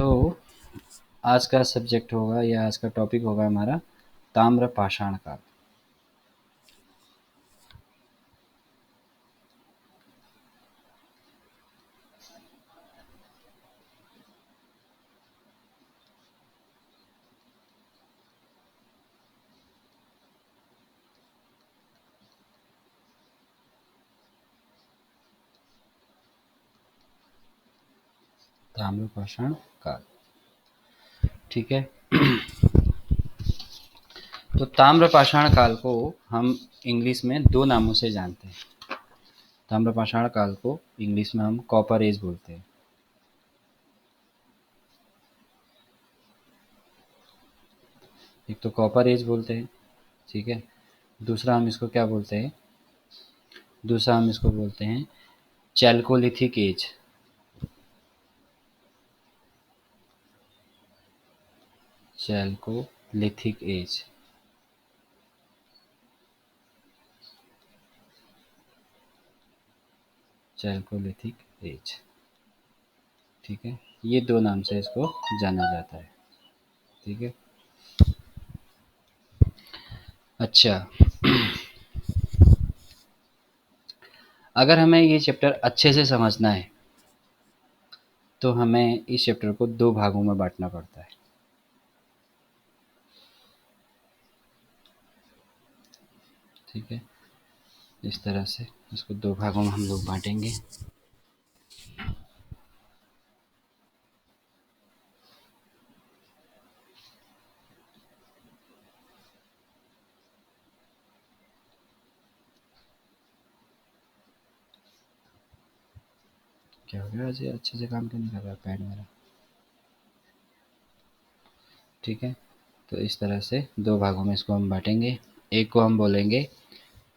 तो आज का सब्जेक्ट होगा या आज का टॉपिक होगा हमारा ताम्र पाषाण काल। ताम्र पाषाण काल, ठीक है। तो ताम्र पाषाण काल को हम इंग्लिश में दो नामों से जानते हैं। ताम्र पाषाण काल को इंग्लिश में हम कॉपर एज बोलते हैं। एक तो कॉपर एज बोलते हैं, ठीक है। दूसरा हम इसको क्या बोलते हैं? दूसरा हम इसको बोलते हैं Chalcolithic age. Chalcolithic age, Chalcolithic age, ठीक है। ये दो नाम से इसको जाना जाता है, ठीक है। अच्छा, अगर हमें ये चैप्टर अच्छे से समझना है तो हमें इस चैप्टर को दो भागों में बांटना पड़ता है, ठीक है। इस तरह से इसको दो भागों में हम लोग बांटेंगे। क्या हो गया? आज ये अच्छे से काम क्यों नहीं कर रहा पैड मेरा? ठीक है। तो इस तरह से दो भागों में इसको हम बांटेंगे। एक को हम बोलेंगे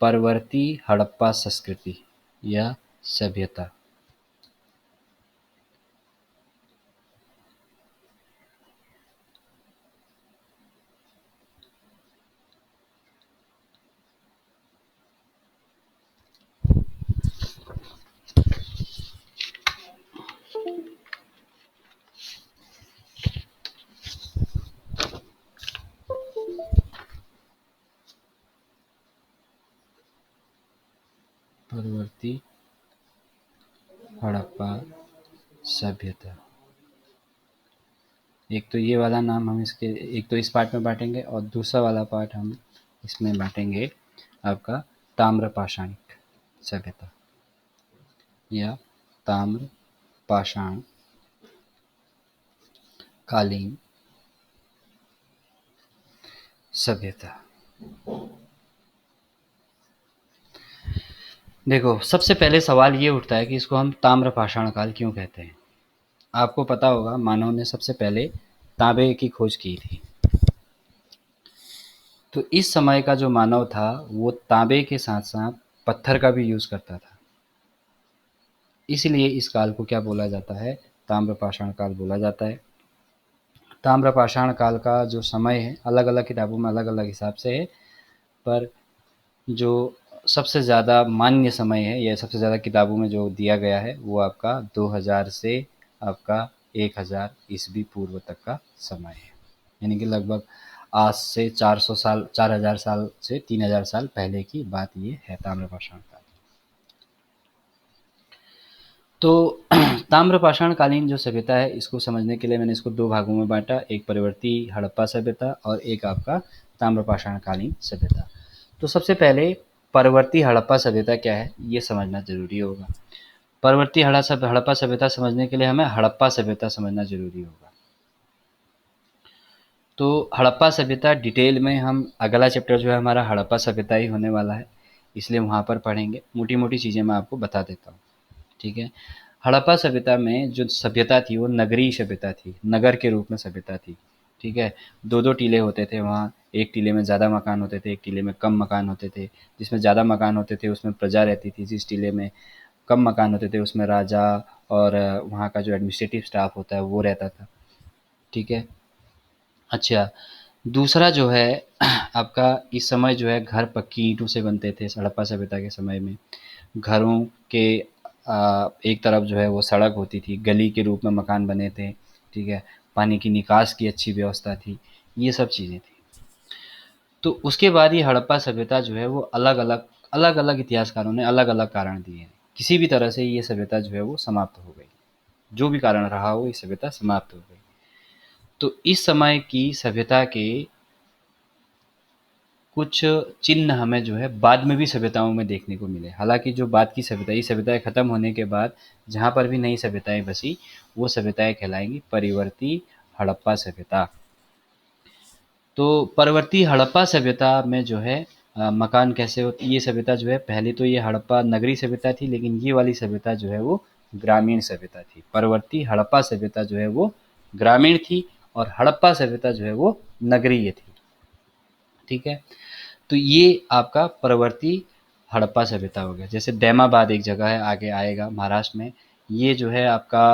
परवर्ती हड़प्पा संस्कृति या सभ्यता। परवर्ती हड़प्पा सभ्यता, एक तो ये वाला नाम हम इसके एक तो इस पार्ट में बांटेंगे और दूसरा वाला पार्ट हम इसमें बांटेंगे आपका ताम्र पाषाणिक सभ्यता या ताम्र पाषाण कालीन सभ्यता। देखो, सबसे पहले सवाल ये उठता है कि इसको हम ताम्र पाषाण काल क्यों कहते हैं। आपको पता होगा मानव ने सबसे पहले तांबे की खोज की थी। तो इस समय का जो मानव था वो तांबे के साथ साथ पत्थर का भी यूज करता था। इसलिए इस काल को क्या बोला जाता है? ताम्र पाषाण काल बोला जाता है। ताम्र पाषाण काल का जो समय है अलग अलग किताबों में अलग अलग हिसाब से है, पर जो सबसे ज़्यादा मान्य समय है या सबसे ज़्यादा किताबों में जो दिया गया है वो आपका 2000 से आपका 1000 ईस्वी पूर्व तक का समय है। यानी कि लगभग आज से 400 साल 4000 साल से 3000 साल पहले की बात ये है ताम्रपाषाण काल। तो ताम्रपाषाण कालीन जो सभ्यता है इसको समझने के लिए मैंने इसको दो भागों में बांटा, एक परवर्ती हड़प्पा सभ्यता और एक आपका ताम्रपाषाण कालीन सभ्यता। तो सबसे पहले परवर्ती हड़प्पा सभ्यता क्या है ये समझना जरूरी होगा। परवर्ती हड़प्पा सभ्यता समझने के लिए हमें हड़प्पा सभ्यता समझना जरूरी होगा। तो हड़प्पा सभ्यता डिटेल में हम अगला चैप्टर जो है हमारा हड़प्पा सभ्यता ही होने वाला है, इसलिए वहाँ पर पढ़ेंगे। मोटी मोटी चीज़ें मैं आपको बता देता हूँ, ठीक है। हड़प्पा सभ्यता में जो सभ्यता थी वो नगरीय सभ्यता थी, नगर के रूप में सभ्यता थी, ठीक है। दो दो टीले होते थे वहाँ, एक टीले में ज़्यादा मकान होते थे, एक टीले में कम मकान होते थे। जिसमें ज़्यादा मकान होते थे उसमें प्रजा रहती थी, जिस टीले में कम मकान होते थे उसमें राजा और वहाँ का जो एडमिनिस्ट्रेटिव स्टाफ होता है वो रहता था, ठीक है। अच्छा, दूसरा जो है आपका इस समय जो है घर पक्की ईंटों से बनते थे हड़प्पा सभ्यता के समय में। घरों के एक तरफ जो है वो सड़क होती थी, गली के रूप में मकान बने थे, ठीक है, पानी की निकास की अच्छी व्यवस्था थी, ये सब चीज़ें थी। तो उसके बाद ये हड़प्पा सभ्यता जो है वो अलग अलग इतिहासकारों ने अलग अलग कारण दिए हैं। किसी भी तरह से ये सभ्यता जो है वो समाप्त हो गई, जो भी कारण रहा हो ये सभ्यता समाप्त हो गई। तो इस समय की सभ्यता के कुछ चिन्ह हमें जो है बाद में भी सभ्यताओं में देखने को मिले। हालांकि जो बाद की सभ्यता, ये सभ्यताएं खत्म होने के बाद जहाँ पर भी नई सभ्यताएं बसी, वो सभ्यताएं कहलाएंगी परिवर्ती हड़प्पा सभ्यता। तो परवर्ती हड़प्पा सभ्यता में जो है मकान कैसे होती, ये सभ्यता जो है, पहले तो ये हड़प्पा नगरी सभ्यता थी, लेकिन ये वाली सभ्यता जो है वो ग्रामीण सभ्यता थी। परवर्ती हड़प्पा सभ्यता जो है वो ग्रामीण थी और हड़प्पा सभ्यता जो है वो नगरीय थी। ठीक है, तो ये आपका परवर्ती हड़प्पा सभ्यता हो गया। जैसे दैमाबाद एक जगह है, आगे आएगा महाराष्ट्र में, ये जो है आपका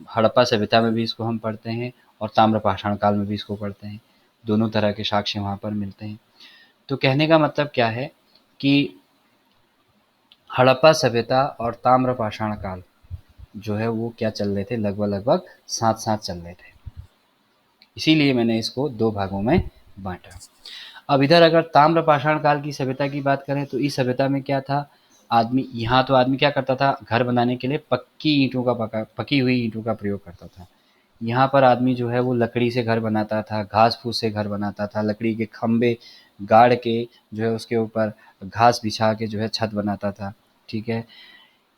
हड़प्पा सभ्यता में भी इसको हम पढ़ते हैं और ताम्रपाषाण काल में भी इसको पढ़ते हैं। दोनों तरह के साक्ष्य वहाँ पर मिलते हैं। तो कहने का मतलब क्या है कि हड़प्पा सभ्यता और ताम्रपाषाण काल जो है वो क्या चल रहे थे, लगभग लगभग साथ साथ चल रहे थे। इसीलिए मैंने इसको दो भागों में बांटा। अब इधर अगर ताम्रपाषाण काल की सभ्यता की बात करें तो इस सभ्यता में क्या था, आदमी यहाँ तो आदमी क्या करता था, घर बनाने के लिए पकी हुई ईंटों का प्रयोग करता था। यहाँ पर आदमी जो है वो लकड़ी से घर बनाता था, घास फूस से घर बनाता था, लकड़ी के खम्भे गाड़ के जो है उसके ऊपर घास बिछा के जो है छत बनाता था। ठीक है,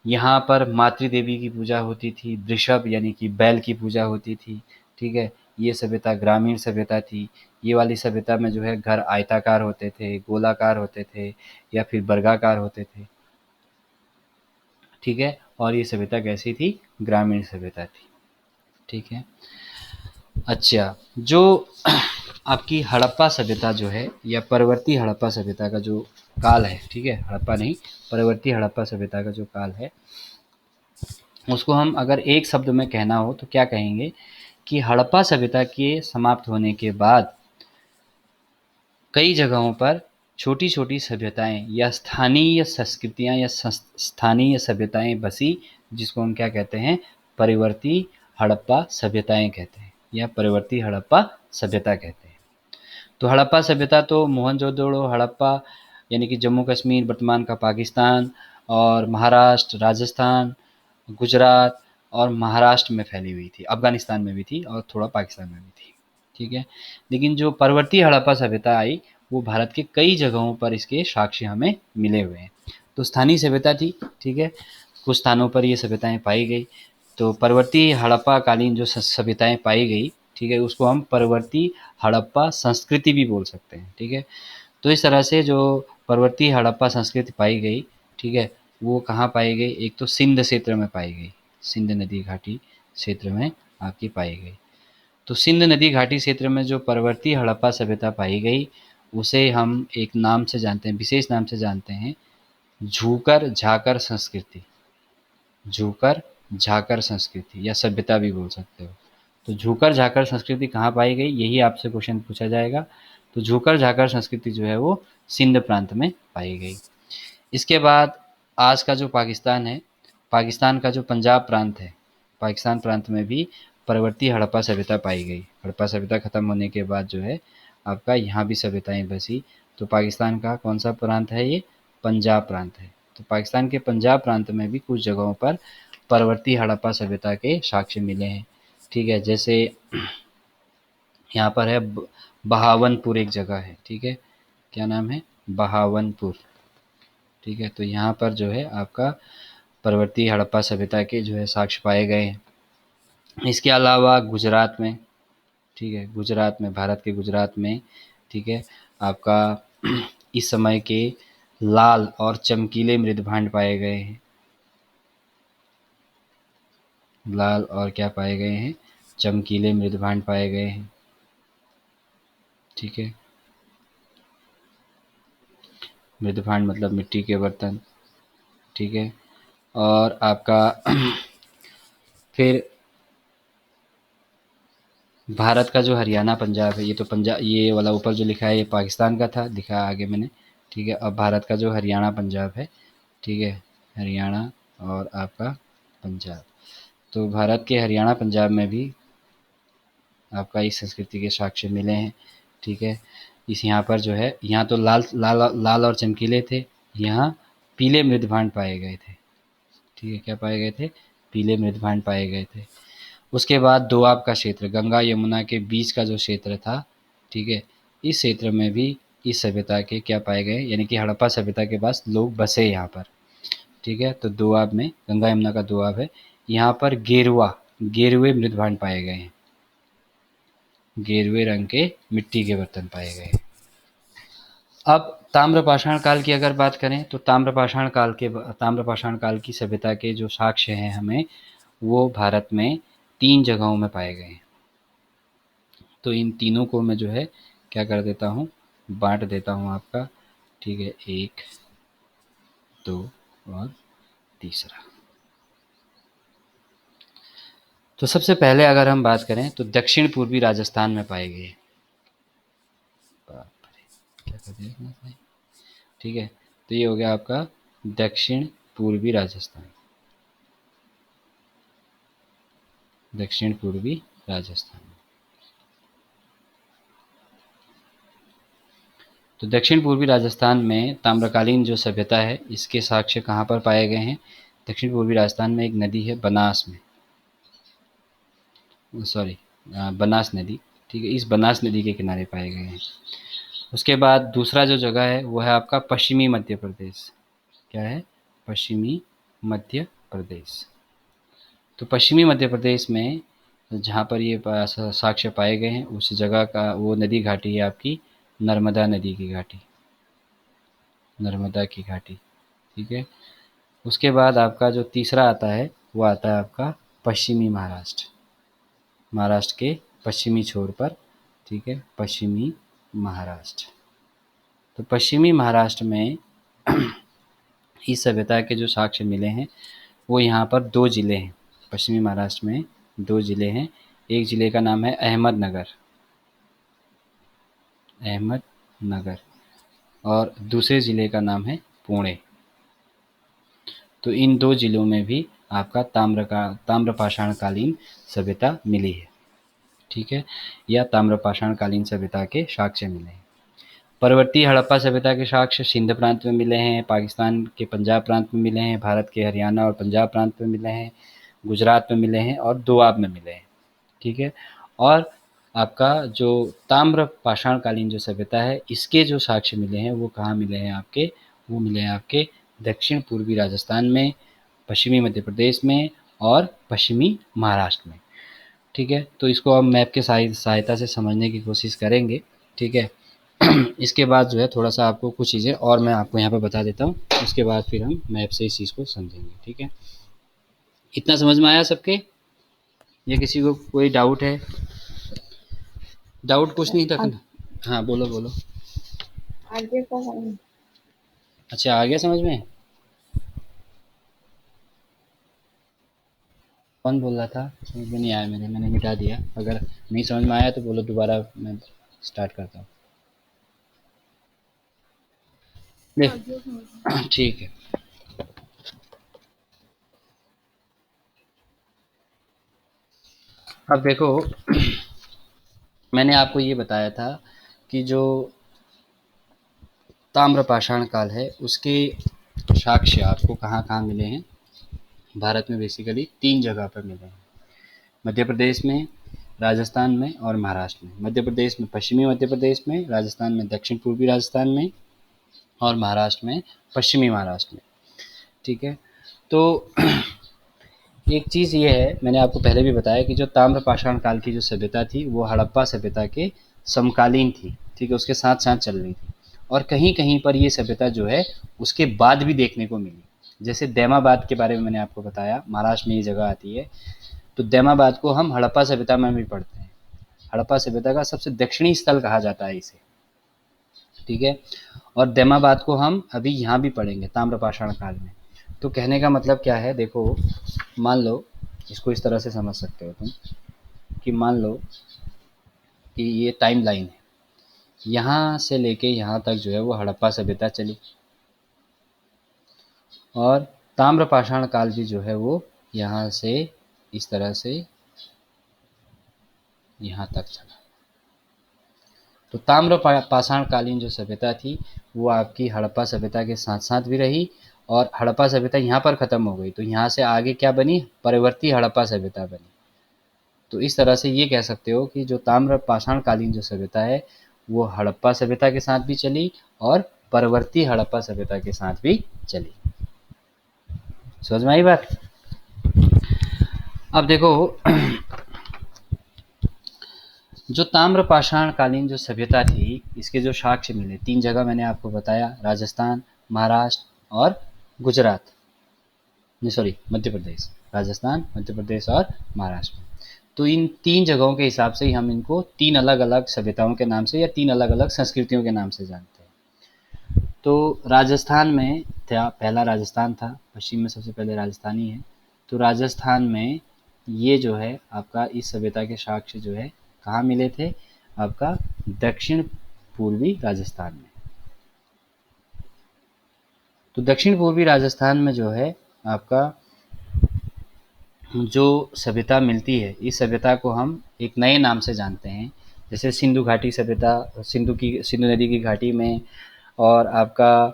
यहाँ पर मातृ देवी की पूजा होती थी, वृषभ यानी कि बैल की पूजा होती थी। ठीक है, ये सभ्यता ग्रामीण सभ्यता थी। ये वाली सभ्यता में जो है घर आयताकार होते थे, गोलाकार होते थे या फिर वर्गाकार होते थे। ठीक है, और ये सभ्यता कैसी थी, ग्रामीण सभ्यता थी। ठीक है, अच्छा, जो आपकी हड़प्पा सभ्यता जो है या परवर्ती हड़प्पा सभ्यता का जो काल है, ठीक है, हड़प्पा नहीं, परवर्ती हड़प्पा सभ्यता का जो काल है, उसको हम अगर एक शब्द में कहना हो तो क्या कहेंगे कि हड़प्पा सभ्यता के समाप्त होने के बाद कई जगहों पर छोटी-छोटी सभ्यताएँ या स्थानीय संस्कृतियाँ या स्थानीय सभ्यताएँ बसी, जिसको हम क्या कहते हैं, परिवर्ती हड़प्पा सभ्यताएँ कहते हैं या परिवर्ती हड़प्पा सभ्यता कहते हैं। तो हड़प्पा सभ्यता तो मोहनजोदड़ो, हड़प्पा यानी कि जम्मू कश्मीर वर्तमान का पाकिस्तान और महाराष्ट्र, राजस्थान, गुजरात और महाराष्ट्र में फैली हुई थी, अफ़गानिस्तान में भी थी और थोड़ा पाकिस्तान में भी थी। ठीक है, लेकिन जो परवर्ती हड़प्पा सभ्यता आई वो भारत के कई जगहों पर इसके साक्ष्य हमें मिले हुए हैं। तो स्थानीय सभ्यता थी, ठीक है, कुछ स्थानों पर ये सभ्यताएं पाई गई। तो परवर्ती हड़प्पा कालीन जो सभ्यताएं पाई गई, ठीक है, उसको हम परवर्ती हड़प्पा संस्कृति भी बोल सकते हैं। ठीक है, तो इस तरह से जो परवर्ती हड़प्पा संस्कृति पाई गई, ठीक है, वो कहाँ पाई गई, एक तो सिंध क्षेत्र में पाई गई, सिंध नदी घाटी क्षेत्र में आपकी पाई गई। तो सिंध नदी घाटी क्षेत्र में जो परवर्ती हड़प्पा सभ्यता पाई गई उसे हम एक नाम से जानते हैं, विशेष नाम से जानते हैं, झूकर झाकर संस्कृति। झूकर झाकर संस्कृति या सभ्यता भी बोल सकते हो। तो झूकर झाकर संस्कृति कहाँ पाई गई, यही आपसे क्वेश्चन पूछा जाएगा। तो झूकर झाकर संस्कृति जो है वो सिंध प्रांत में पाई गई। इसके बाद आज का जो पाकिस्तान है, पाकिस्तान का जो पंजाब प्रांत है, पाकिस्तान प्रांत में भी परवर्ती हड़प्पा सभ्यता पाई गई। हड़प्पा सभ्यता खत्म होने के बाद जो है आपका यहाँ भी सभ्यताएं बसी। तो पाकिस्तान का कौन सा प्रांत है, ये पंजाब प्रांत है। तो पाकिस्तान के पंजाब प्रांत में भी कुछ जगहों पर परवर्ती हड़प्पा सभ्यता के साक्ष्य मिले हैं। ठीक है, जैसे यहाँ पर है बहावनपुर एक जगह है, ठीक है, क्या नाम है, बहावनपुर। ठीक है, तो यहाँ पर जो है आपका परवर्ती हड़प्पा सभ्यता के जो है साक्ष्य पाए गए हैं। इसके अलावा गुजरात में, ठीक है, गुजरात में, भारत के गुजरात में, ठीक है, आपका इस समय के लाल और चमकीले मृदभांड पाए गए हैं। लाल और क्या पाए गए हैं, चमकीले मृदभांड पाए गए हैं। ठीक है, मृदभांड मतलब मिट्टी के बर्तन। ठीक है, और आपका फिर भारत का जो हरियाणा पंजाब है, ये तो पंजाब, ये वाला ऊपर जो लिखा है ये पाकिस्तान का था, लिखा है आगे मैंने। ठीक है, अब भारत का जो हरियाणा पंजाब है, ठीक है, हरियाणा और आपका पंजाब, तो भारत के हरियाणा पंजाब में भी आपका इस संस्कृति के साक्ष्य मिले हैं। ठीक है, इस यहाँ पर जो है, यहाँ तो लाल लाल लाल और चमकीले थे, यहाँ पीले मृदभांड पाए गए थे। ठीक है, क्या पाए गए थे? पीले मृदभांड पाए गए थे। उसके बाद दोआब का क्षेत्र, गंगा यमुना के बीच का जो क्षेत्र था, ठीक है, इस क्षेत्र में भी इस सभ्यता के क्या पाए गए, यानी कि हड़प्पा सभ्यता के पास लोग बसे यहाँ पर। ठीक है, तो दोआब में, गंगा यमुना का दोआब है, यहाँ पर गेरुए मृदभांड पाए गए हैं। गेरुए रंग के मिट्टी के बर्तन पाए गए हैं। अब ताम्रपाषाण काल की अगर बात करें तो ताम्रपाषाण काल की सभ्यता के जो साक्ष्य हैं हमें, वो भारत में 3 जगहों में पाए गए हैं। तो इन तीनों को मैं जो है क्या कर देता हूँ, बाँट देता हूँ आपका। ठीक है, 1, 2 और तीसरा। तो सबसे पहले अगर हम बात करें तो दक्षिण पूर्वी राजस्थान में पाए गए। बाप रे, क्या कर दिया इसने? ठीक है, तो ये हो गया आपका दक्षिण पूर्वी राजस्थान। दक्षिण पूर्वी राजस्थान। तो दक्षिण पूर्वी राजस्थान में ताम्रकालीन जो सभ्यता है, इसके साक्ष्य कहाँ पर पाए गए हैं? दक्षिण पूर्वी राजस्थान में एक नदी है बनास में, सॉरी, बनास नदी। ठीक है, इस बनास नदी के किनारे पाए गए हैं। उसके बाद दूसरा जो जगह है वो है आपका पश्चिमी मध्य प्रदेश। क्या है? पश्चिमी मध्य प्रदेश। तो पश्चिमी मध्य प्रदेश में जहाँ पर ये साक्ष्य पाए गए हैं, उस जगह का वो नदी घाटी है आपकी नर्मदा नदी की घाटी, नर्मदा की घाटी। ठीक है, उसके बाद आपका जो तीसरा आता है वो आता है आपका पश्चिमी महाराष्ट्र, महाराष्ट्र के पश्चिमी छोर पर। ठीक है, पश्चिमी महाराष्ट्र। तो पश्चिमी महाराष्ट्र में इस सभ्यता के जो साक्ष्य मिले हैं वो यहाँ पर 2 ज़िले हैं। पश्चिमी महाराष्ट्र में 2 ज़िले हैं। एक ज़िले का नाम है अहमदनगर, अहमदनगर, और दूसरे ज़िले का नाम है पुणे। तो इन 2 ज़िलों में भी आपका ताम्रपाषाण कालीन सभ्यता मिली है। ठीक है, या ताम्रपाषाण कालीन सभ्यता के साक्ष्य मिले हैं। परवर्ती हड़प्पा सभ्यता के साक्ष्य सिंध प्रांत में मिले हैं, पाकिस्तान के पंजाब प्रांत में मिले हैं, भारत के हरियाणा और पंजाब प्रांत में मिले हैं, गुजरात में मिले हैं और दोआब में मिले हैं। ठीक है, और आपका जो ताम्रपाषाण कालीन जो सभ्यता है, इसके जो साक्ष्य मिले हैं वो कहाँ मिले हैं आपके? वो मिले हैं आपके दक्षिण पूर्वी राजस्थान में, पश्चिमी मध्य प्रदेश में और पश्चिमी महाराष्ट्र में। ठीक है, तो इसको हम मैप के सहायता से समझने की कोशिश करेंगे। ठीक है, इसके बाद जो है थोड़ा सा आपको कुछ चीज़ें और मैं आपको यहाँ पे बता देता हूँ, उसके बाद फिर हम मैप से इस चीज़ को समझेंगे। ठीक है, इतना समझ में आया सबके, या किसी को कोई डाउट है? डाउट कुछ नहीं था ना? हाँ, बोलो बोलो। आगे का है। अच्छा, आ गया समझ में? कौन बोल रहा था? समझ में नहीं आया मेरे, मैंने मिटा दिया। अगर नहीं समझ में आया तो बोलो, दोबारा मैं स्टार्ट करता हूँ। ले, ठीक है। अब देखो, मैंने आपको ये बताया था कि जो ताम्रपाषाण काल है उसके साक्ष्य आपको कहाँ कहाँ मिले हैं? भारत में बेसिकली 3 जगह पर मिले हैं, मध्य प्रदेश में, राजस्थान में और महाराष्ट्र में। मध्य प्रदेश में पश्चिमी मध्य प्रदेश में, राजस्थान में दक्षिण पूर्वी राजस्थान में और महाराष्ट्र में पश्चिमी महाराष्ट्र में। ठीक है, तो एक चीज़ ये है, मैंने आपको पहले भी बताया कि जो ताम्रपाषाण काल की जो सभ्यता थी वो हड़प्पा सभ्यता के समकालीन थी। ठीक है, उसके साथ साथ चल रही थी, और कहीं कहीं पर ये सभ्यता जो है उसके बाद भी देखने को मिली। जैसे दैमाबाद के बारे में मैंने आपको बताया, महाराष्ट्र में ये जगह आती है। तो दैमाबाद को हम हड़प्पा सभ्यता में भी पढ़ते हैं। हड़प्पा सभ्यता का सबसे दक्षिणी स्थल कहा जाता है इसे। ठीक है, और दैमाबाद को हम अभी यहाँ भी पढ़ेंगे ताम्रपाषाण काल में। तो कहने का मतलब क्या है, देखो, मान लो, इसको इस तरह से समझ सकते हो तुम कि मान लो कि ये टाइम लाइन है, यहाँ से लेके यहाँ तक जो है वो हड़प्पा सभ्यता चली, और ताम्रपाषाण काल भी जो है वो यहाँ से इस तरह से यहाँ तक चला। तो ताम्र पाषाण कालीन जो सभ्यता थी वो आपकी हड़प्पा सभ्यता के साथ साथ भी रही, और हड़प्पा सभ्यता यहाँ पर ख़त्म हो गई तो यहाँ से आगे क्या बनी, परवर्ती हड़प्पा सभ्यता बनी। तो इस तरह से ये कह सकते हो कि जो ताम्र पाषाण कालीन जो सभ्यता है वो हड़प्पा सभ्यता के साथ भी चली और परवर्ती हड़प्पा सभ्यता के साथ भी चली। समझ में आई बात? अब देखो जो ताम्र पाषाण कालीन जो सभ्यता थी इसके जो साक्ष्य मिले 3 जगह मैंने आपको बताया, राजस्थान, महाराष्ट्र और गुजरात, नहीं सॉरी मध्य प्रदेश, राजस्थान, मध्य प्रदेश और महाराष्ट्र। तो इन 3 जगहों के हिसाब से ही हम इनको 3 अलग अलग सभ्यताओं के नाम से या 3 अलग अलग संस्कृतियों के नाम से जानते हैं। तो राजस्थान में था, पहला राजस्थान था, पश्चिम में सबसे पहले राजस्थानी है। तो राजस्थान में ये जो है आपका इस सभ्यता के साक्ष्य जो है कहाँ मिले थे, आपका दक्षिण पूर्वी राजस्थान में। तो दक्षिण पूर्वी राजस्थान में जो है आपका जो सभ्यता मिलती है इस सभ्यता को हम एक नए नाम से जानते हैं, जैसे सिंधु घाटी सभ्यता, सिंधु नदी की घाटी में, और आपका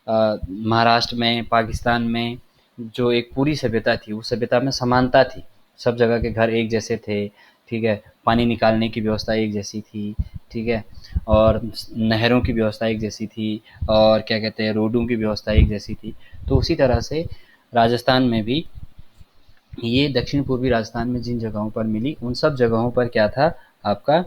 महाराष्ट्र में, पाकिस्तान में जो एक पूरी सभ्यता थी उस सभ्यता में समानता थी, सब जगह के घर एक जैसे थे, ठीक है, पानी निकालने की व्यवस्था एक जैसी थी, ठीक है, और नहरों की व्यवस्था एक जैसी थी, और क्या कहते हैं रोडों की व्यवस्था एक जैसी थी। तो उसी तरह से राजस्थान में भी ये दक्षिण पूर्वी राजस्थान में जिन जगहों पर मिली उन सब जगहों पर क्या था आपका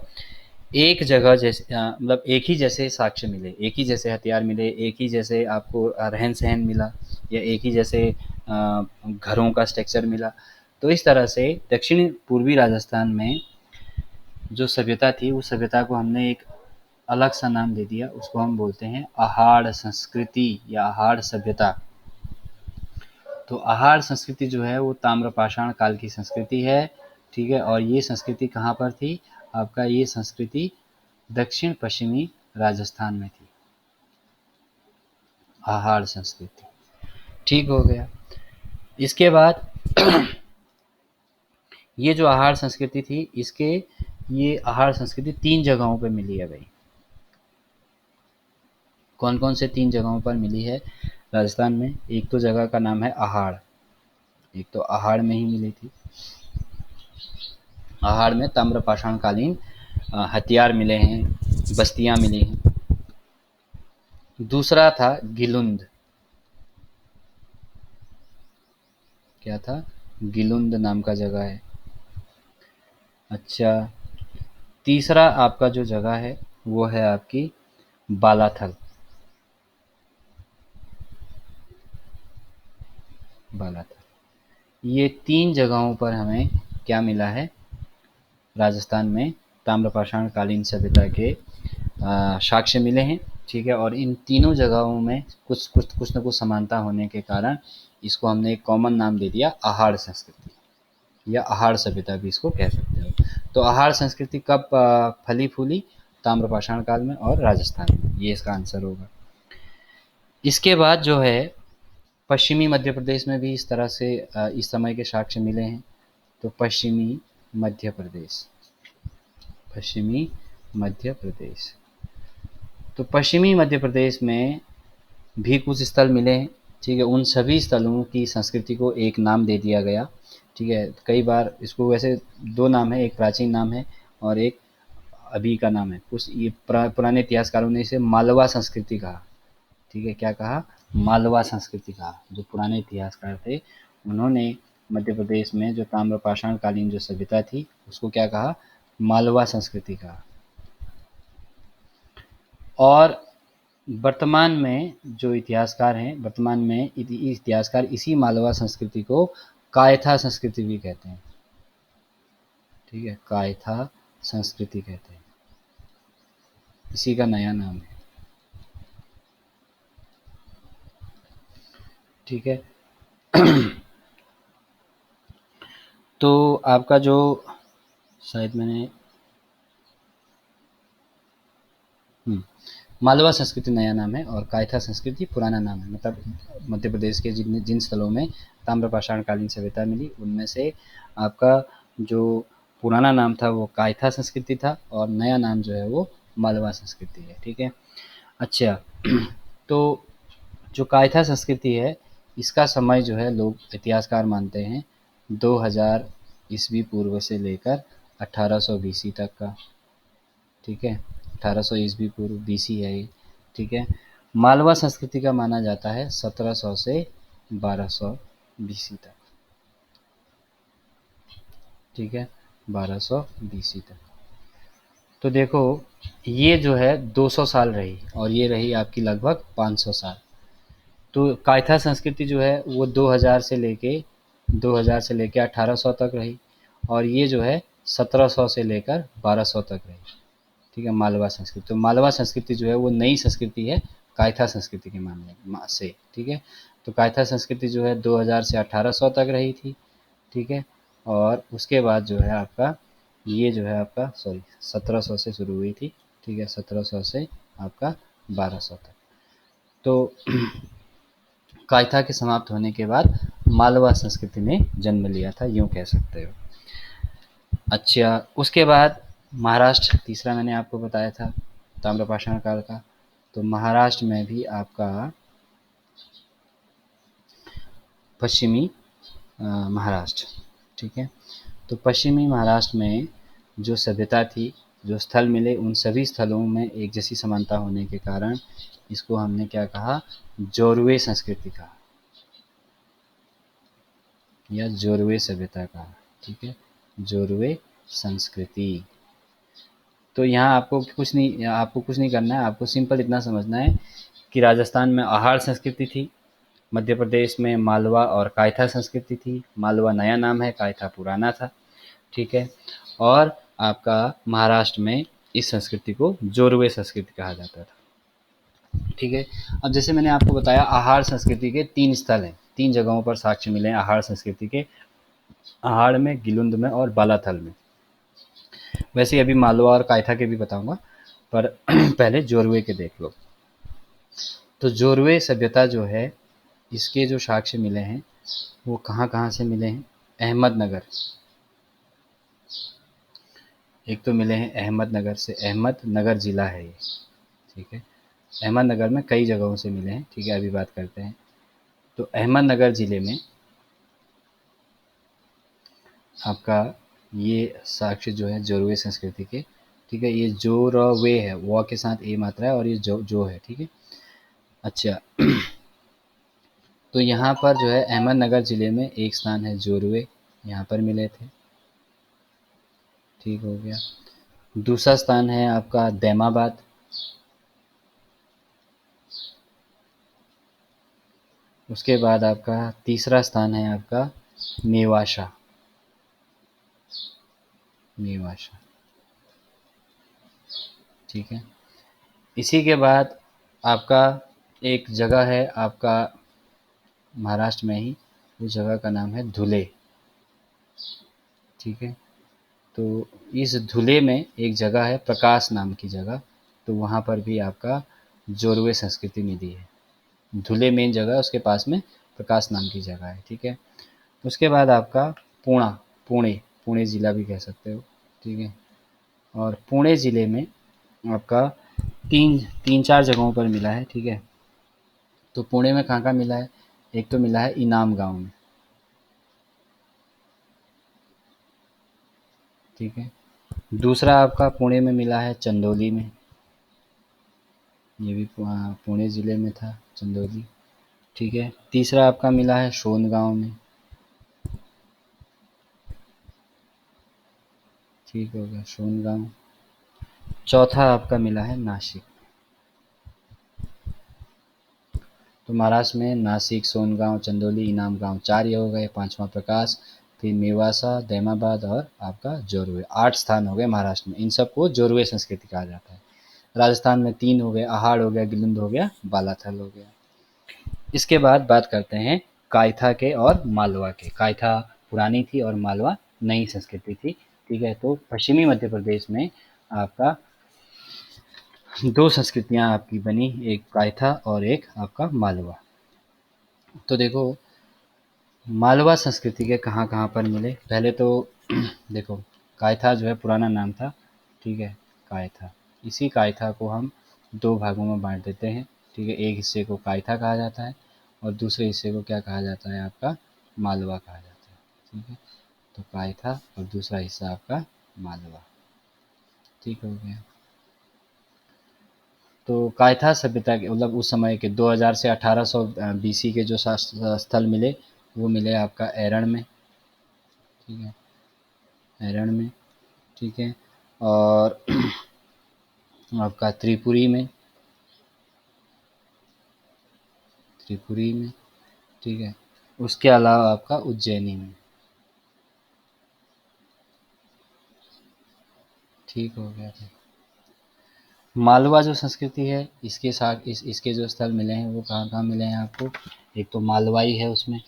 एक जगह जैसे मतलब एक ही जैसे साक्ष्य मिले, एक ही जैसे हथियार मिले, एक ही जैसे आपको रहन सहन मिला, या एक ही जैसे घरों का स्ट्रक्चर मिला। तो इस तरह से दक्षिण पूर्वी राजस्थान में जो सभ्यता थी उस सभ्यता को हमने एक अलग सा नाम दे दिया, उसको हम बोलते हैं आहाड़ संस्कृति या आहाड़ सभ्यता। तो आहार संस्कृति जो है वो ताम्रपाषाण काल की संस्कृति है, ठीक है, और ये संस्कृति कहाँ पर थी, आपका ये संस्कृति दक्षिण पश्चिमी राजस्थान में थी, आहार संस्कृति। ठीक हो गया। इसके बाद ये जो आहार संस्कृति थी इसके ये आहार संस्कृति 3 जगहों पे मिली है भाई। कौन कौन से 3 जगहों पर मिली है राजस्थान में? एक तो जगह का नाम है आहाड़, एक तो आहाड़ में ही मिली थी, आहाड़ में ताम्रपाषाण कालीन हथियार मिले हैं, बस्तियां मिली हैं। दूसरा था गिलुंद, क्या था, गिलुंद नाम का जगह है। अच्छा, तीसरा आपका जो जगह है वो है आपकी बालाथल, बालाथल। ये 3 जगहों पर हमें क्या मिला है राजस्थान में, ताम्रपाषाण कालीन सभ्यता के साक्ष्य मिले हैं, ठीक है, और इन तीनों जगहों में कुछ न कुछ समानता होने के कारण इसको हमने एक कॉमन नाम दे दिया आहाड़ संस्कृति, या आहाड़ सभ्यता भी इसको कह सकते हो। तो आहाड़ संस्कृति कब फली फूली? ताम्रपाषाण काल में और राजस्थान में, ये इसका आंसर होगा। इसके बाद जो है पश्चिमी मध्य प्रदेश में भी इस तरह से इस समय के साक्ष्य मिले हैं। तो पश्चिमी मध्य प्रदेश, पश्चिमी मध्य प्रदेश, तो पश्चिमी मध्य प्रदेश में भी कुछ स्थल मिले हैं, ठीक है, उन सभी स्थलों की संस्कृति को एक नाम दे दिया गया, ठीक है। कई बार इसको वैसे 2 नाम है, एक प्राचीन नाम है और एक अभी का नाम है। कुछ ये पुराने इतिहासकारों ने इसे मालवा संस्कृति कहा, ठीक है, क्या कहा, मालवा संस्कृति कहा। जो पुराने इतिहासकार थे उन्होंने मध्य प्रदेश में जो ताम्रपाषाण कालीन जो सभ्यता थी उसको क्या कहा, मालवा संस्कृति कहा। और वर्तमान में जो इतिहासकार हैं, वर्तमान में इतिहासकार इसी मालवा संस्कृति को कायथा संस्कृति भी कहते हैं, ठीक है, कायथा संस्कृति कहते हैं, इसी का नया नाम है, ठीक है। तो आपका जो शायद मैंने मालवा संस्कृति नया नाम है और कायथा संस्कृति पुराना नाम है, मतलब मध्य प्रदेश के जिन जिन स्थलों में ताम्रपाषाणकालीन सभ्यता मिली। उनमें से आपका जो पुराना नाम था वो कायथा संस्कृति था और नया नाम जो है वो मालवा संस्कृति है, ठीक है। अच्छा तो जो कायथा संस्कृति है इसका समय जो है लोग इतिहासकार मानते हैं 2000 ईस्वी पूर्व से लेकर 1800 बीसी तक का, ठीक है। 1800 ईस्वी पूर्व बीसी है ये, ठीक है। मालवा संस्कृति का माना जाता है 1700 से 1200 बीसी तक, ठीक है, 1200 बीसी तक। तो देखो ये जो है 200 साल रही और ये रही आपकी लगभग 500 साल। तो कायथा संस्कृति जो है वो 2000 से लेके 1800 तक रही और ये जो है 1700 से लेकर 1200 तक रही, ठीक है, मालवा संस्कृति। तो मालवा संस्कृति जो है वो नई संस्कृति है कायथा संस्कृति के मामले से, ठीक है। तो कायथा संस्कृति जो है 2000 से 1800 तक रही थी, ठीक है। और उसके बाद जो है आपका ये जो है आपका 1700 से शुरू हुई थी, ठीक है, 1700 से आपका 1200 तक। तो कायथा के समाप्त होने के बाद मालवा संस्कृति ने जन्म लिया था, यूँ कह सकते हो। अच्छा उसके बाद महाराष्ट्र, तीसरा मैंने आपको बताया था ताम्रपाषाण काल का। तो महाराष्ट्र में भी आपका पश्चिमी महाराष्ट्र, ठीक है। तो पश्चिमी महाराष्ट्र में जो सभ्यता थी, जो स्थल मिले, उन सभी स्थलों में एक जैसी समानता होने के कारण इसको हमने क्या कहा, जोरवे संस्कृति कहा या जोरवे सभ्यता कहा, ठीक है, जोरवे संस्कृति। तो यहाँ आपको कुछ नहीं करना है, आपको सिंपल इतना समझना है कि राजस्थान में आहार संस्कृति थी, मध्य प्रदेश में मालवा और कायथा संस्कृति थी। मालवा नया नाम है, कायथा पुराना था, ठीक है। और आपका महाराष्ट्र में इस संस्कृति को जोरवे संस्कृति कहा जाता था, ठीक है। अब जैसे मैंने आपको बताया आहार संस्कृति के 3 स्थल हैं, 3 जगहों पर साक्ष्य मिले हैं आहार संस्कृति के, आहार में, गिलुंद में और बालाथल में। वैसे अभी मालवा और कायथा के भी बताऊंगा, पर पहले जोरवे के देख लो। तो जोरवे सभ्यता जो है इसके जो साक्ष्य मिले हैं वो कहाँ कहाँ से मिले हैं, अहमदनगर, एक तो मिले हैं अहमदनगर से, अहमदनगर ज़िला है ये, ठीक है। अहमदनगर में कई जगहों से मिले हैं, ठीक है, अभी बात करते हैं। तो अहमदनगर ज़िले में आपका ये साक्ष्य जो है जोरवे संस्कृति के, ठीक है। ये जोरवे है, व के साथ ए मात्रा है और ये जो है, ठीक है। अच्छा तो यहाँ पर जो है अहमदनगर ज़िले में एक स्थान है जोरवे, यहाँ पर मिले थे, ठीक हो गया। दूसरा स्थान है आपका दैमाबाद, उसके बाद आपका तीसरा स्थान है आपका मेवाशा, मेवाशा, ठीक है। इसी के बाद आपका एक जगह है आपका महाराष्ट्र में ही, उस जगह का नाम है धुले, ठीक है। तो इस धुले में एक जगह है प्रकाश नाम की जगह, तो वहाँ पर भी आपका जोरवे संस्कृति मिली है। धुले मेन जगह है, उसके पास में प्रकाश नाम की जगह है, ठीक है। उसके बाद आपका पूणा, पुणे, पुणे ज़िला भी कह सकते हो, ठीक है। और पुणे ज़िले में आपका तीन चार जगहों पर मिला है, ठीक है। तो पुणे में कहाँ कहाँ मिला है, एक तो मिला है इनाम गांव में, ठीक है। दूसरा आपका पुणे में मिला है चंदौली में, ये भी पुणे ज़िले में था चंदौली, ठीक है। तीसरा आपका मिला है सोनगांव में, ठीक हो गया सोनगांव। चौथा आपका मिला है नासिक। तो महाराष्ट्र में नासिक, सोनगांव, चंदौली, इनाम गांव 4 ये हो गए, पांचवा प्रकाश, फिर मेवासा, दैमाबाद और आपका जोरवे, 8 स्थान हो गए महाराष्ट्र में। इन सबको जोरवे संस्कृति कहा जाता है। राजस्थान में 3 हो गए, आहाड़ हो गया, गिलिंद हो गया, बालाथल हो गया। इसके बाद बात करते हैं कायथा के और मालवा के। कायथा पुरानी थी और मालवा नई संस्कृति थी, ठीक है। तो पश्चिमी मध्य प्रदेश में आपका 2 संस्कृतियाँ आपकी बनी, एक कायथा और एक आपका मालवा। तो देखो मालवा संस्कृति के कहाँ-कहाँ पर मिले? पहले तो देखो, कायथा जो है पुराना नाम था, ठीक है? कायथा। इसी कायथा को हम 2 भागों में बाँट देते हैं, ठीक है? एक हिस्से को कायथा कहा जाता है और दूसरे हिस्से को क्या कहा जाता है आपका? मालवा कहा जाता है, ठीक है? तो कायथा और दूसरा हिस्सा आपका मालवा, ठीक हो गया। तो कायथा सभ्यता के मतलब उस समय के 2000 से 1800 बीसी के जो स्थल मिले, वो मिले आपका एरण में, ठीक है? एरण में, ठीक है? और आपका त्रिपुरी में, ठीक है? उसके अलावा आपका उज्जैनी में, ठीक हो गया था। मालवा जो संस्कृति है, इसके साथ इसके जो स्थल मिले हैं वो कहाँ-कहाँ मिले हैं आपको? एक तो मालवाई है उसमें,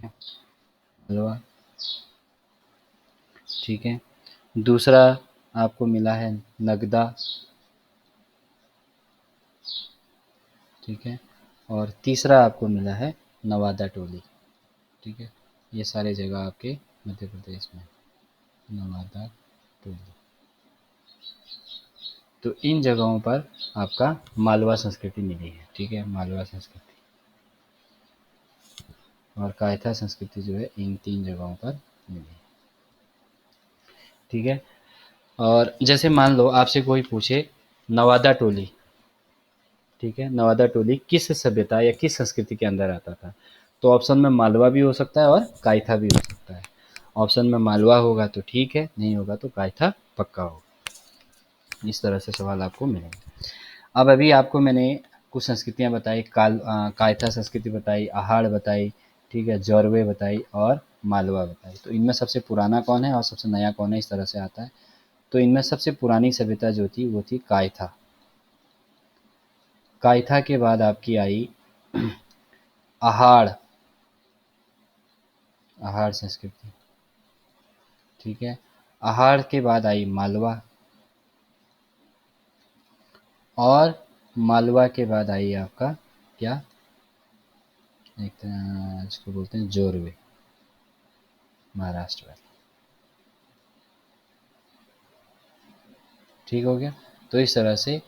मालवा, ठीक है? दूसरा आपको मिला है नगदा, ठीक है? और तीसरा आपको मिला है नवादा टोली, ठीक है? ये सारे जगह आपके मध्य प्रदेश में, नवादा टोली। तो इन जगहों पर आपका मालवा संस्कृति मिली है, ठीक है? मालवा संस्कृति और कायथा संस्कृति जो है इन 3 जगहों पर मिली है, ठीक है? और जैसे मान लो आपसे कोई पूछे नवादा टोली, ठीक है? नवादा टोली किस सभ्यता या किस संस्कृति के अंदर आता था? तो ऑप्शन में मालवा भी हो सकता है और कायथा भी हो सकता है। ऑप्शन में मालवा होगा तो ठीक है, नहीं होगा तो कायथा पक्का होगा। इस तरह से सवाल आपको मिलेंगे। अब अभी आपको मैंने कुछ संस्कृतियाँ बताई, कायथा संस्कृति बताई, आहाड़ बताई, ठीक है? जौरवे बताई और मालवा बताई। तो इनमें सबसे पुराना कौन है और सबसे नया कौन है, इस तरह से आता है। तो इनमें सबसे पुरानी सभ्यता जो थी वो थी कायथा। कायथा के बाद आपकी आई आहाड़, आहाड़ संस्कृति, ठीक है? आहाड़ के बाद आई मालवा और मालवा के बाद आई आपका क्या, एक इसको बोलते हैं जोरवे, महाराष्ट्र वाली, ठीक हो गया। तो इस तरह से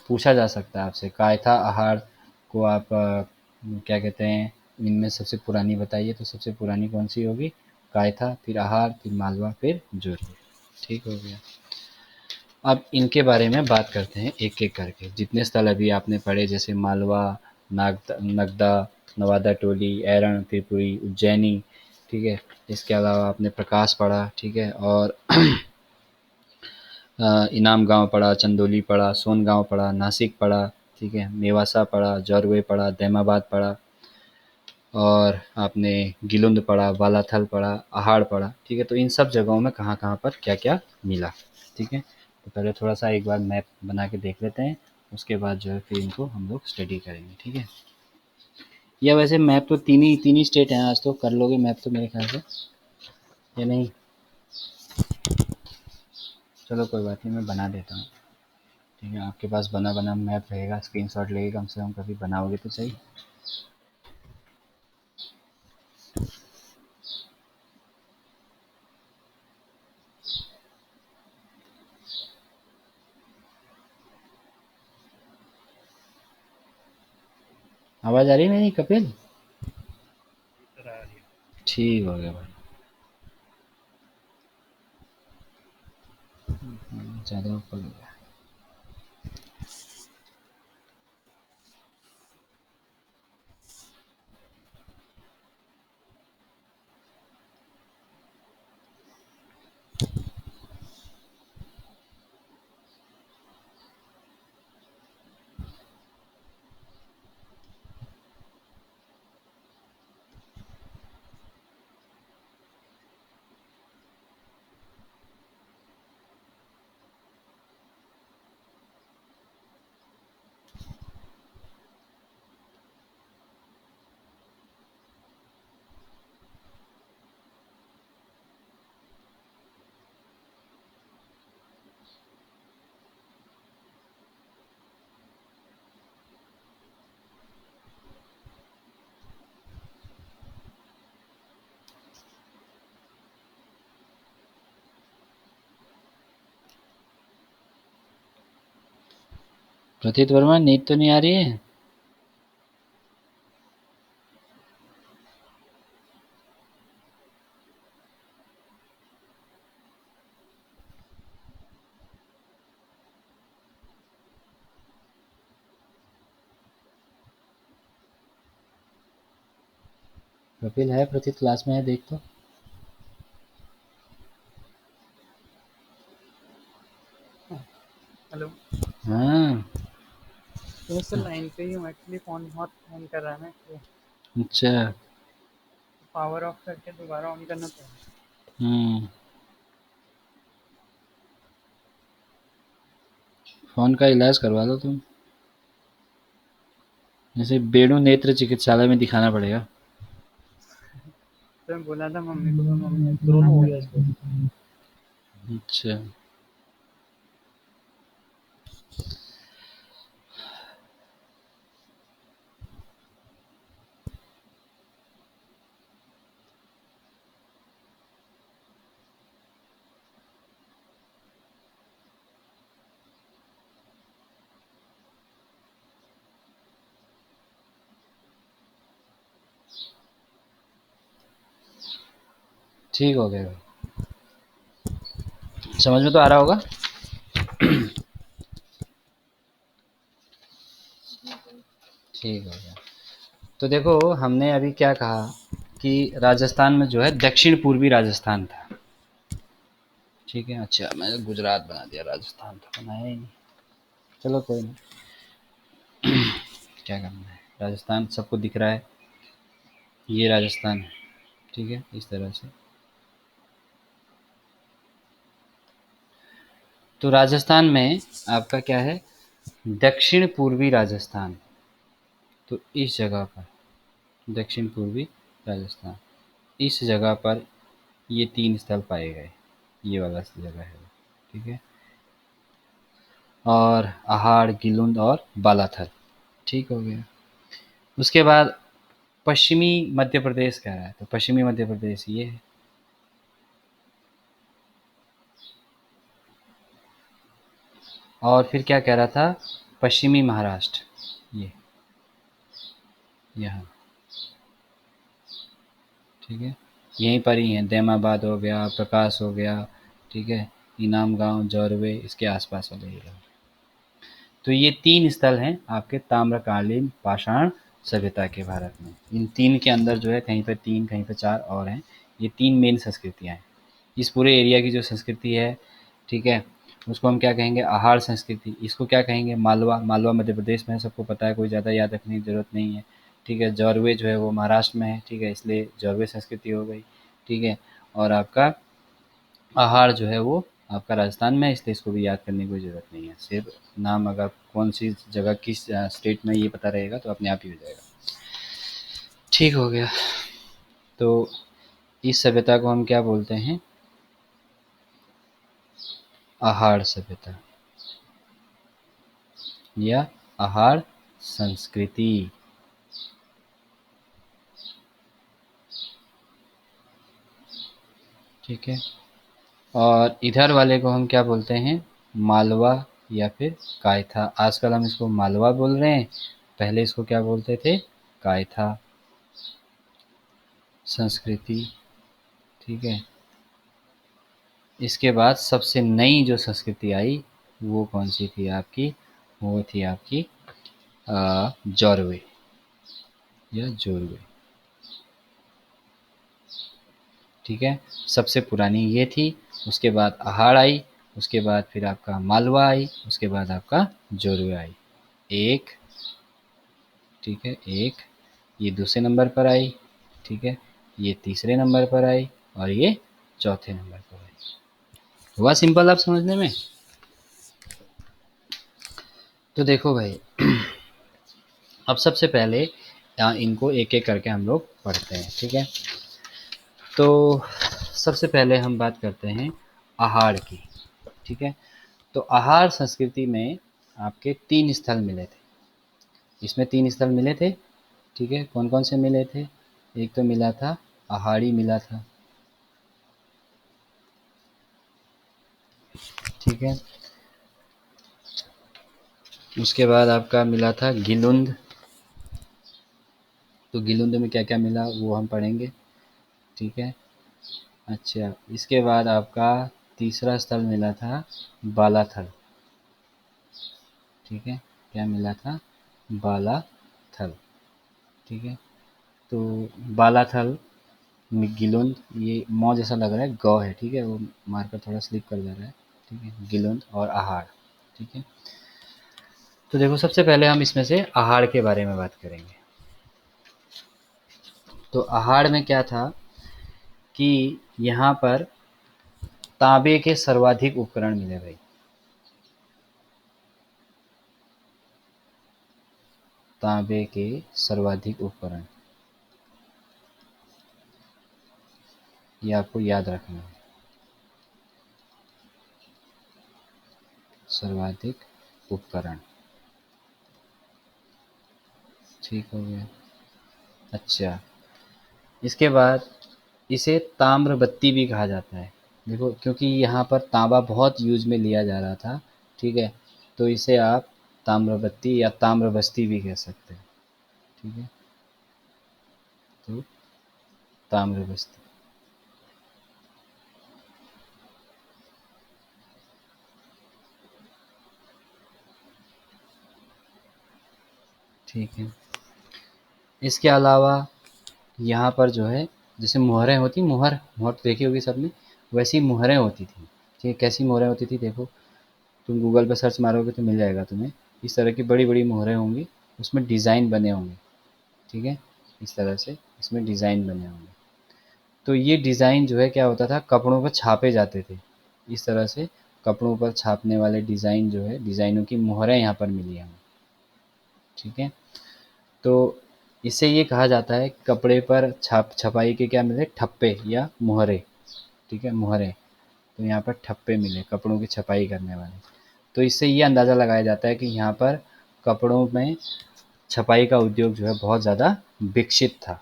पूछा जा सकता है आपसे कायथा आहार को आप क्या कहते हैं, इनमें सबसे पुरानी बताइए, तो सबसे पुरानी कौन सी होगी? कायथा, फिर आहार, फिर मालवा, फिर जोरवे, ठीक हो गया। अब इनके बारे में बात करते हैं एक एक करके। जितने स्थल अभी आपने पढ़े जैसे मालवा, नगदा, नवादा टोली, एरण, त्रिपुरी, उज्जैनी, ठीक है? इसके अलावा आपने प्रकाश पढ़ा, ठीक है? और इनाम गाँव पढ़ा, चंदौली पढ़ा, सोनगाँव पढ़ा, नासिक पढ़ा, ठीक है? मेवासा पढ़ा, जौरवे पढ़ा, दैमाबाद पढ़ा और आपने गिलुंद पढ़ा, बालाथल पढ़ा, आहाड़ पढ़ा, ठीक है? तो इन सब जगहों में कहाँ-कहाँ पर क्या-क्या मिला, ठीक है? तो पहले थोड़ा-सा एक बार मैप बना के देख लेते हैं, उसके बाद जो है फिर इनको हम लोग स्टडी करेंगे, ठीक है? या वैसे मैप तो तीन ही स्टेट हैं, आज तो कर लोगे मैप तो मेरे ख्याल से, या नहीं? चलो कोई बात नहीं, मैं बना देता हूँ, ठीक है? आपके पास बना-बना मैप रहेगा, स्क्रीनशॉट लेके कम से कम कभी बनाओगे तो सही। आवाज़ आ रही है मेरी कपिल? ठीक हो गया भाई। ज़्यादा ऊपर हो गया। प्रतीत वर्मा, नींद तो नहीं आ रही है? कपिल है, प्रतीत क्लास में है, देख तो। हेलो। हाँ। तो सर लाइन पे ही हूँ एक्चुअली, फ़ोन बहुत हैंग कर रहा है ना, तो अच्छा। पावर ऑफ करके दोबारा ऑन करना पड़ेगा। फ़ोन का इलाज करवा लो तुम, जैसे बेणु नेत्र चिकित्सालय में दिखाना पड़ेगा। तो मैं बोला था मम्मी को, पर मम्मी अभी मना कर रही है। अच्छा। ठीक हो गया भाई, समझ में तो आ रहा होगा। ठीक हो गया। तो देखो, हमने अभी क्या कहा कि राजस्थान में जो है दक्षिण पूर्वी राजस्थान था। ठीक है। अच्छा, मैंने गुजरात बना दिया, राजस्थान तो बनाया ही नहीं। चलो कोई नहीं, क्या करना है, राजस्थान सबको दिख रहा है, ये राजस्थान है। ठीक है, इस तरह से। तो राजस्थान में आपका क्या है, दक्षिण पूर्वी राजस्थान। तो इस जगह पर, दक्षिण पूर्वी राजस्थान, इस जगह पर ये 3 स्थल पाए गए। ये वाला जगह है, ठीक है। और अहाड़, गिलुंद और बालाथल। ठीक हो गया। उसके बाद पश्चिमी मध्य प्रदेश कह रहा है, तो पश्चिमी मध्य प्रदेश ये है। और फिर क्या कह रहा था, पश्चिमी महाराष्ट्र, ये यहाँ। ठीक है, यहीं पर ही है, दैमाबाद हो गया, प्रकाश हो गया, ठीक है, इनाम गांव, जौरवे, इसके आसपास वाले एरिया। तो ये 3 स्थल हैं आपके ताम्रकालीन पाषाण सभ्यता के भारत में। इन 3 के अंदर जो है कहीं पे 3, कहीं पे 4 और हैं। ये 3 मेन संस्कृतियाँ हैं। इस पूरे एरिया की जो संस्कृति है, ठीक है, उसको हम क्या कहेंगे, आहार संस्कृति। इसको क्या कहेंगे, मालवा। मालवा मध्य प्रदेश में है, सबको पता है, कोई ज़्यादा याद रखने की ज़रूरत नहीं है। ठीक है, जौरवे जो है वो महाराष्ट्र में है, ठीक है, इसलिए जौरवे संस्कृति हो गई। ठीक है, और आपका आहार जो है वो आपका राजस्थान में है, इसलिए इसको भी याद करने की कोई ज़रूरत नहीं है। सिर्फ नाम अगर कौन सी जगह किस स्टेट में ये पता रहेगा तो अपने आप ही हो जाएगा। ठीक हो गया। तो इस सभ्यता को हम क्या बोलते हैं, आहार सभ्यता या आहार संस्कृति। ठीक है, और इधर वाले को हम क्या बोलते हैं, मालवा या फिर कायथा। आजकल हम इसको मालवा बोल रहे हैं, पहले इसको क्या बोलते थे, कायथा संस्कृति। ठीक है, इसके बाद सबसे नई जो संस्कृति आई वो कौन सी थी आपकी, वो थी आपकी जौरवे या जोरवे। ठीक है, सबसे पुरानी ये थी। उसके बाद आहाड़ आई, उसके बाद फिर आपका मालवा आई, उसके बाद आपका जोरवे आई। एक, ठीक है, एक, ये दूसरे नंबर पर आई। ठीक है, ये तीसरे नंबर पर आई और ये चौथे नंबर पर आई। हुआ सिंपल आप समझने में। तो देखो भाई, अब सबसे पहले इनको एक एक करके हम लोग पढ़ते हैं। ठीक है, तो सबसे पहले हम बात करते हैं आहार की। ठीक है, तो आहार संस्कृति में आपके 3 स्थल मिले थे। इसमें 3 स्थल मिले थे। ठीक है, कौन कौन से मिले थे, एक तो मिला था आहाड़ी मिला था। ठीक है, उसके बाद आपका मिला था गिलुंद। तो गिलुंद में क्या क्या मिला वो हम पढ़ेंगे, ठीक है। अच्छा, इसके बाद आपका तीसरा स्थल मिला था बालाथल, ठीक है। क्या मिला था? बालाथल, ठीक है। तो बालाथल में गिलुंद, ये मौ जैसा लग रहा है, गौ है, ठीक है, वो मार्कर थोड़ा स्लिप कर दे रहा है, ठीक है। गिलुंद और आहार, ठीक है। तो देखो सबसे पहले हम इसमें से आहार के बारे में बात करेंगे। तो आहार में क्या था कि यहाँ पर तांबे के सर्वाधिक उपकरण मिले भाई। तांबे के सर्वाधिक उपकरण, ये आपको याद रखना है। सर्वाधिक उपकरण, ठीक हो गया। अच्छा, इसके बाद इसे ताम्रबत्ती भी कहा जाता है। देखो क्योंकि यहाँ पर तांबा बहुत यूज में लिया जा रहा था, ठीक है, तो इसे आप ताम्रबत्ती या ताम्रबस्ती भी कह सकते हैं, ठीक है। तो ताम्रबस्ती, ठीक है। इसके अलावा यहाँ पर जो है, जैसे मुहरें होती, मुहर मुहर तो देखी होगी सबने, वैसी मुहरें होती थी, ठीक है। कैसी मुहरें होती थी? देखो तुम गूगल पर सर्च मारोगे तो मिल जाएगा तुम्हें। इस तरह की बड़ी बड़ी मुहरें होंगी, उसमें डिज़ाइन बने होंगे, ठीक है। इस तरह से इसमें डिज़ाइन बने होंगे। तो ये डिज़ाइन जो है क्या होता था, कपड़ों पर छापे जाते थे। इस तरह से कपड़ों पर छापने वाले डिज़ाइन जो है, डिज़ाइनों की मुहरें यहाँ पर मिली हमें, ठीक है। तो इससे ये कहा जाता है कपड़े पर छपाई के क्या मिले, ठप्पे या मुहरे, ठीक है, मुहरे। तो यहाँ पर ठप्पे मिले कपड़ों की छपाई करने वाले। तो इससे ये अंदाज़ा लगाया जाता है कि यहाँ पर कपड़ों में छपाई का उद्योग जो है बहुत ज़्यादा विकसित था,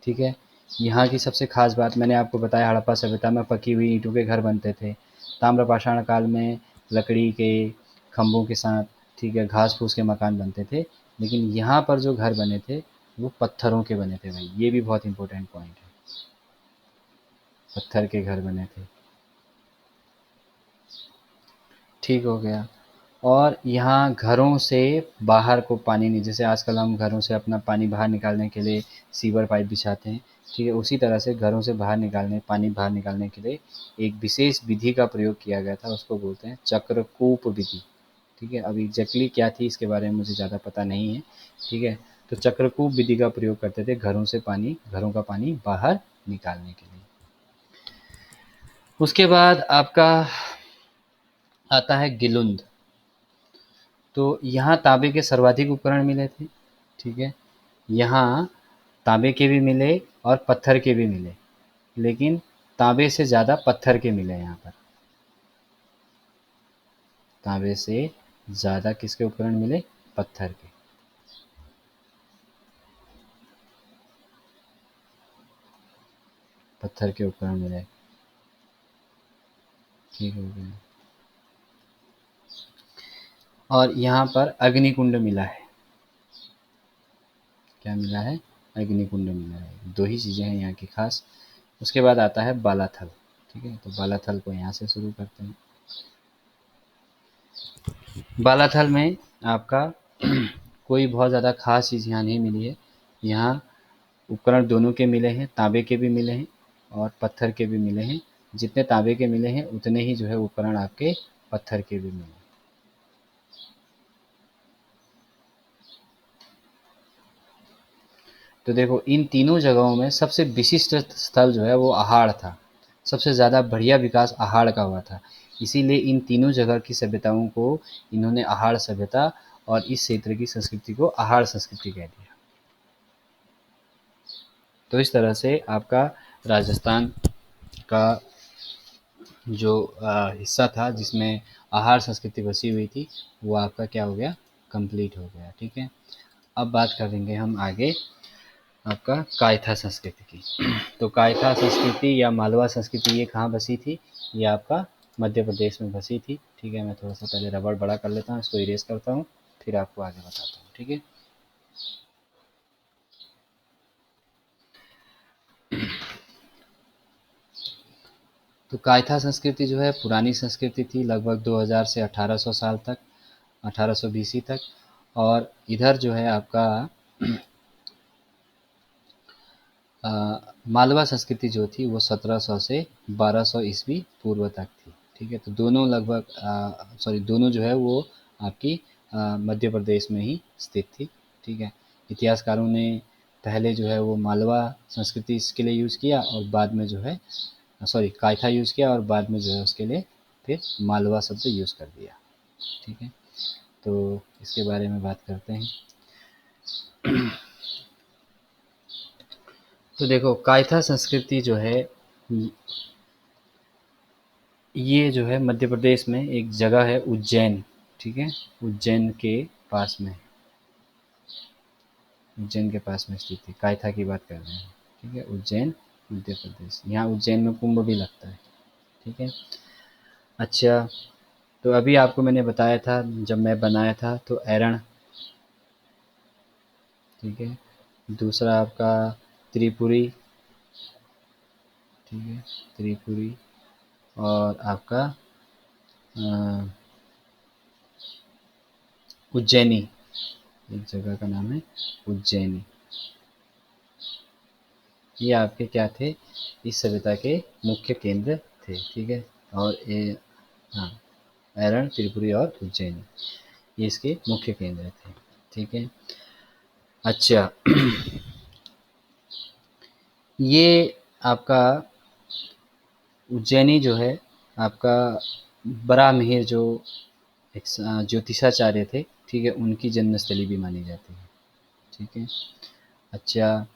ठीक है। यहाँ की सबसे ख़ास बात मैंने आपको बताया, हड़प्पा सभ्यता में पकी हुई ईंटों के घर बनते थे। ताम्रपाषाण काल में लकड़ी के खंभों के साथ, ठीक है, घास फूस के मकान बनते थे। लेकिन यहाँ पर जो घर बने थे वो पत्थरों के बने थे भाई, ये भी बहुत इंपॉर्टेंट पॉइंट है। पत्थर के घर बने थे, ठीक हो गया। और यहाँ घरों से बाहर को पानी नहीं, जैसे आजकल हम घरों से अपना पानी बाहर निकालने के लिए सीवर पाइप बिछाते हैं, ठीक है, उसी तरह से घरों से बाहर निकालने, पानी बाहर निकालने के लिए एक विशेष विधि का प्रयोग किया गया था, उसको बोलते हैं चक्रकूप विधि, ठीक है। अब एग्जैक्टली क्या थी इसके बारे में मुझे ज़्यादा पता नहीं है, ठीक है। तो चक्रकूप विधि का प्रयोग करते थे घरों से पानी, घरों का पानी बाहर निकालने के लिए। उसके बाद आपका आता है गिलुंद। तो यहाँ तांबे के सर्वाधिक उपकरण मिले थे, ठीक है। यहाँ तांबे के भी मिले और पत्थर के भी मिले, लेकिन तांबे से ज़्यादा पत्थर के मिले यहाँ पर। तांबे से ज़्यादा किसके उपकरण मिले? पत्थर के। पत्थर के उपकरण मिले, ठीक हो गया। और यहाँ पर अग्निकुंड मिला है। क्या मिला है? अग्निकुंड मिला है। दो ही चीज़ें हैं यहाँ की खास। उसके बाद आता है बालाथल, ठीक है। तो बालाथल को यहाँ से शुरू करते हैं। बालाथल में आपका कोई बहुत ज़्यादा खास चीज़ यहाँ नहीं मिली है। यहाँ उपकरण दोनों के मिले हैं, तांबे के भी मिले हैं और पत्थर के भी मिले हैं। जितने तांबे के मिले हैं उतने ही जो है उपकरण आपके पत्थर के भी मिले। तो देखो इन तीनों जगहों में सबसे विशिष्ट स्थल जो है वो आहाड़ था। सबसे ज़्यादा बढ़िया विकास आहाड़ का हुआ था। इसीलिए इन तीनों जगह की सभ्यताओं को इन्होंने आहाड़ सभ्यता और इस क्षेत्र की संस्कृति को आहाड़ संस्कृति कह दिया। तो इस तरह से आपका राजस्थान का जो हिस्सा था जिसमें आहार संस्कृति बसी हुई थी वो आपका क्या हो गया? कंप्लीट हो गया, ठीक है। अब बात करेंगे हम आगे आपका कायथा संस्कृति की। तो कायथा संस्कृति या मालवा संस्कृति ये कहाँ बसी थी? ये आपका मध्य प्रदेश में बसी थी, ठीक है। मैं थोड़ा सा पहले रबड़ बड़ा कर लेता हूँ, इसको इरेज करता हूँ। फिर आपको आगे बताता हूँ, ठीक है। तो कायथा संस्कृति जो है पुरानी संस्कृति थी, लगभग 2000 से 1800 साल तक, 1800 बीसी तक। और इधर जो है आपका मालवा संस्कृति जो थी वो 1700 से 1200 ईस्वी पूर्व तक थी, ठीक है। तो दोनों लगभग दोनों जो है वो आपकी मध्य प्रदेश में ही स्थित थी, ठीक है। इतिहासकारों ने पहले जो है वो मालवा संस्कृति इसके लिए यूज़ किया और बाद में जो है कायथा यूज़ किया और बाद में जो है उसके लिए फिर मालवा शब्द यूज़ कर दिया, ठीक है। तो इसके बारे में बात करते हैं। तो देखो कायथा संस्कृति जो है ये जो है मध्य प्रदेश में एक जगह है उज्जैन, ठीक है। उज्जैन के पास में, उज्जैन के पास में स्थित है। कायथा की बात कर रहे हैं, ठीक है। उज्जैन मध्य प्रदेश, यहाँ उज्जैन में कुंभ भी लगता है, ठीक है। अच्छा, तो अभी आपको मैंने बताया था जब मैं बनाया था तो एरण, ठीक है। दूसरा आपका त्रिपुरी, ठीक है, त्रिपुरी। और आपका उज्जैनी, एक जगह का नाम है उज्जैनी। ये आपके क्या थे, इस सभ्यता के मुख्य केंद्र थे, ठीक है। और ये हाँ, एरण, त्रिपुरी और उज्जैनी ये इसके मुख्य केंद्र थे, ठीक है। अच्छा ये आपका उज्जैनी जो है आपका बराहमिहिर जो एक ज्योतिषाचार्य थे, ठीक है, उनकी जन्मस्थली भी मानी जाती है, ठीक है। अच्छा,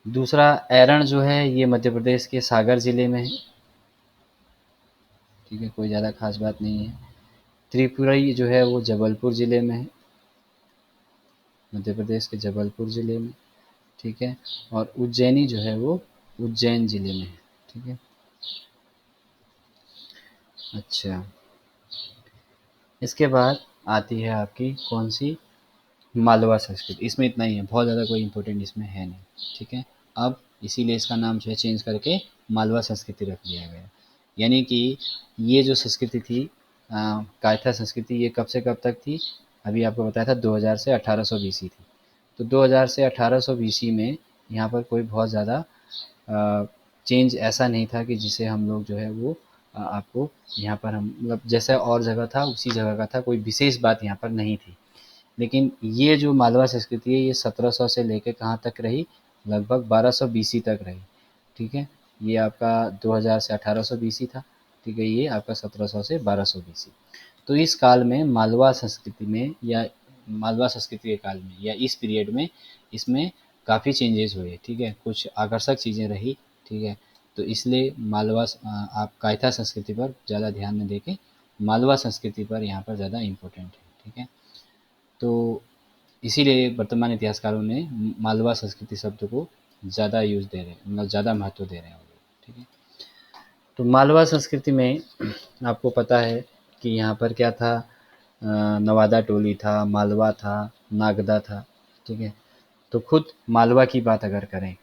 दूसरा एरण जो है ये मध्य प्रदेश के सागर ज़िले में है, ठीक है, कोई ज़्यादा खास बात नहीं है। त्रिपुरी जो है वो जबलपुर ज़िले में है, मध्य प्रदेश के जबलपुर ज़िले में, ठीक है। और उज्जैनी जो है वो उज्जैन ज़िले में है, ठीक है। अच्छा, इसके बाद आती है आपकी कौन सी, मालवा संस्कृति। इसमें इतना ही है, बहुत ज़्यादा कोई इम्पोर्टेंट इसमें है नहीं, ठीक है। अब इसीलिए इसका नाम जो है चेंज करके मालवा संस्कृति रख दिया गया। यानी कि ये जो संस्कृति थी कायथा संस्कृति, ये कब से कब तक थी, अभी आपको बताया था 2000 से 1800 बीसी थी। तो 2000 से 1800 बीसी में यहाँ पर कोई बहुत ज़्यादा चेंज ऐसा नहीं था कि जिसे हम लोग जो है वो आपको यहाँ पर हम मतलब जैसा और जगह था उसी जगह का था, कोई विशेष बात यहाँ पर नहीं थी। लेकिन ये जो मालवा संस्कृति है ये 1700 से लेकर कहाँ तक रही, लगभग 1200 बीसी तक रही, ठीक है। ये आपका 2000 से 1800 बीसी था, ठीक है। ये आपका 1700 से 1200 बीसी। तो इस काल में मालवा संस्कृति में या मालवा संस्कृति के काल में या इस पीरियड में इसमें काफ़ी चेंजेस हुए, ठीक है, कुछ आकर्षक चीज़ें रही, ठीक है। तो इसलिए मालवा आप कायथा संस्कृति पर ज़्यादा ध्यान न देके मालवा संस्कृति पर यहाँ पर ज़्यादा इम्पोर्टेंट है, ठीक है। तो इसीलिए वर्तमान इतिहासकारों ने मालवा संस्कृति शब्द को ज़्यादा यूज़ दे रहे हैं, मतलब ज़्यादा महत्व दे रहे हैं वो लोग, ठीक है। तो मालवा संस्कृति में आपको पता है कि यहाँ पर क्या था, नवादा टोली था, मालवा था, नागदा था, ठीक है। तो खुद मालवा की बात अगर करें,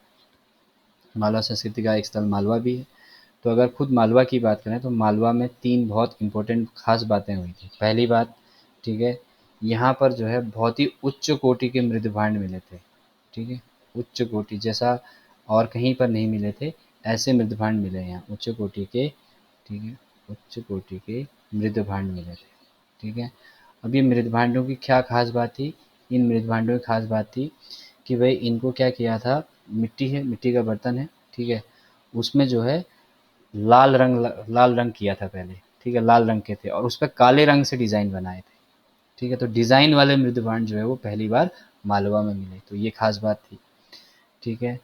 मालवा संस्कृति का एक स्थल मालवा भी है। तो अगर खुद मालवा की बात करें तो मालवा में 3 बहुत इम्पोर्टेंट ख़ास बातें हुई थी। पहली बात, ठीक है, यहाँ पर जो है बहुत ही उच्च कोटि के मृदभांड मिले थे, ठीक है। उच्च कोटि जैसा और कहीं पर नहीं मिले थे, ऐसे मृदभांड मिले यहाँ उच्च कोटि के, ठीक है, उच्च कोटि के मृदभांड मिले थे, ठीक है। अब ये मृदभांडों की क्या खास बात थी, इन मृदभांडों की खास बात थी कि भाई इनको क्या किया था, मिट्टी है, मिट्टी का बर्तन है, ठीक है, उसमें जो है लाल रंग किया था पहले, ठीक है, लाल रंग के थे और उस पर काले रंग से डिज़ाइन बनाए थे, ठीक है। तो डिज़ाइन वाले मृदभांड जो है वो पहली बार मालवा में मिले, तो ये खास बात थी, ठीक है।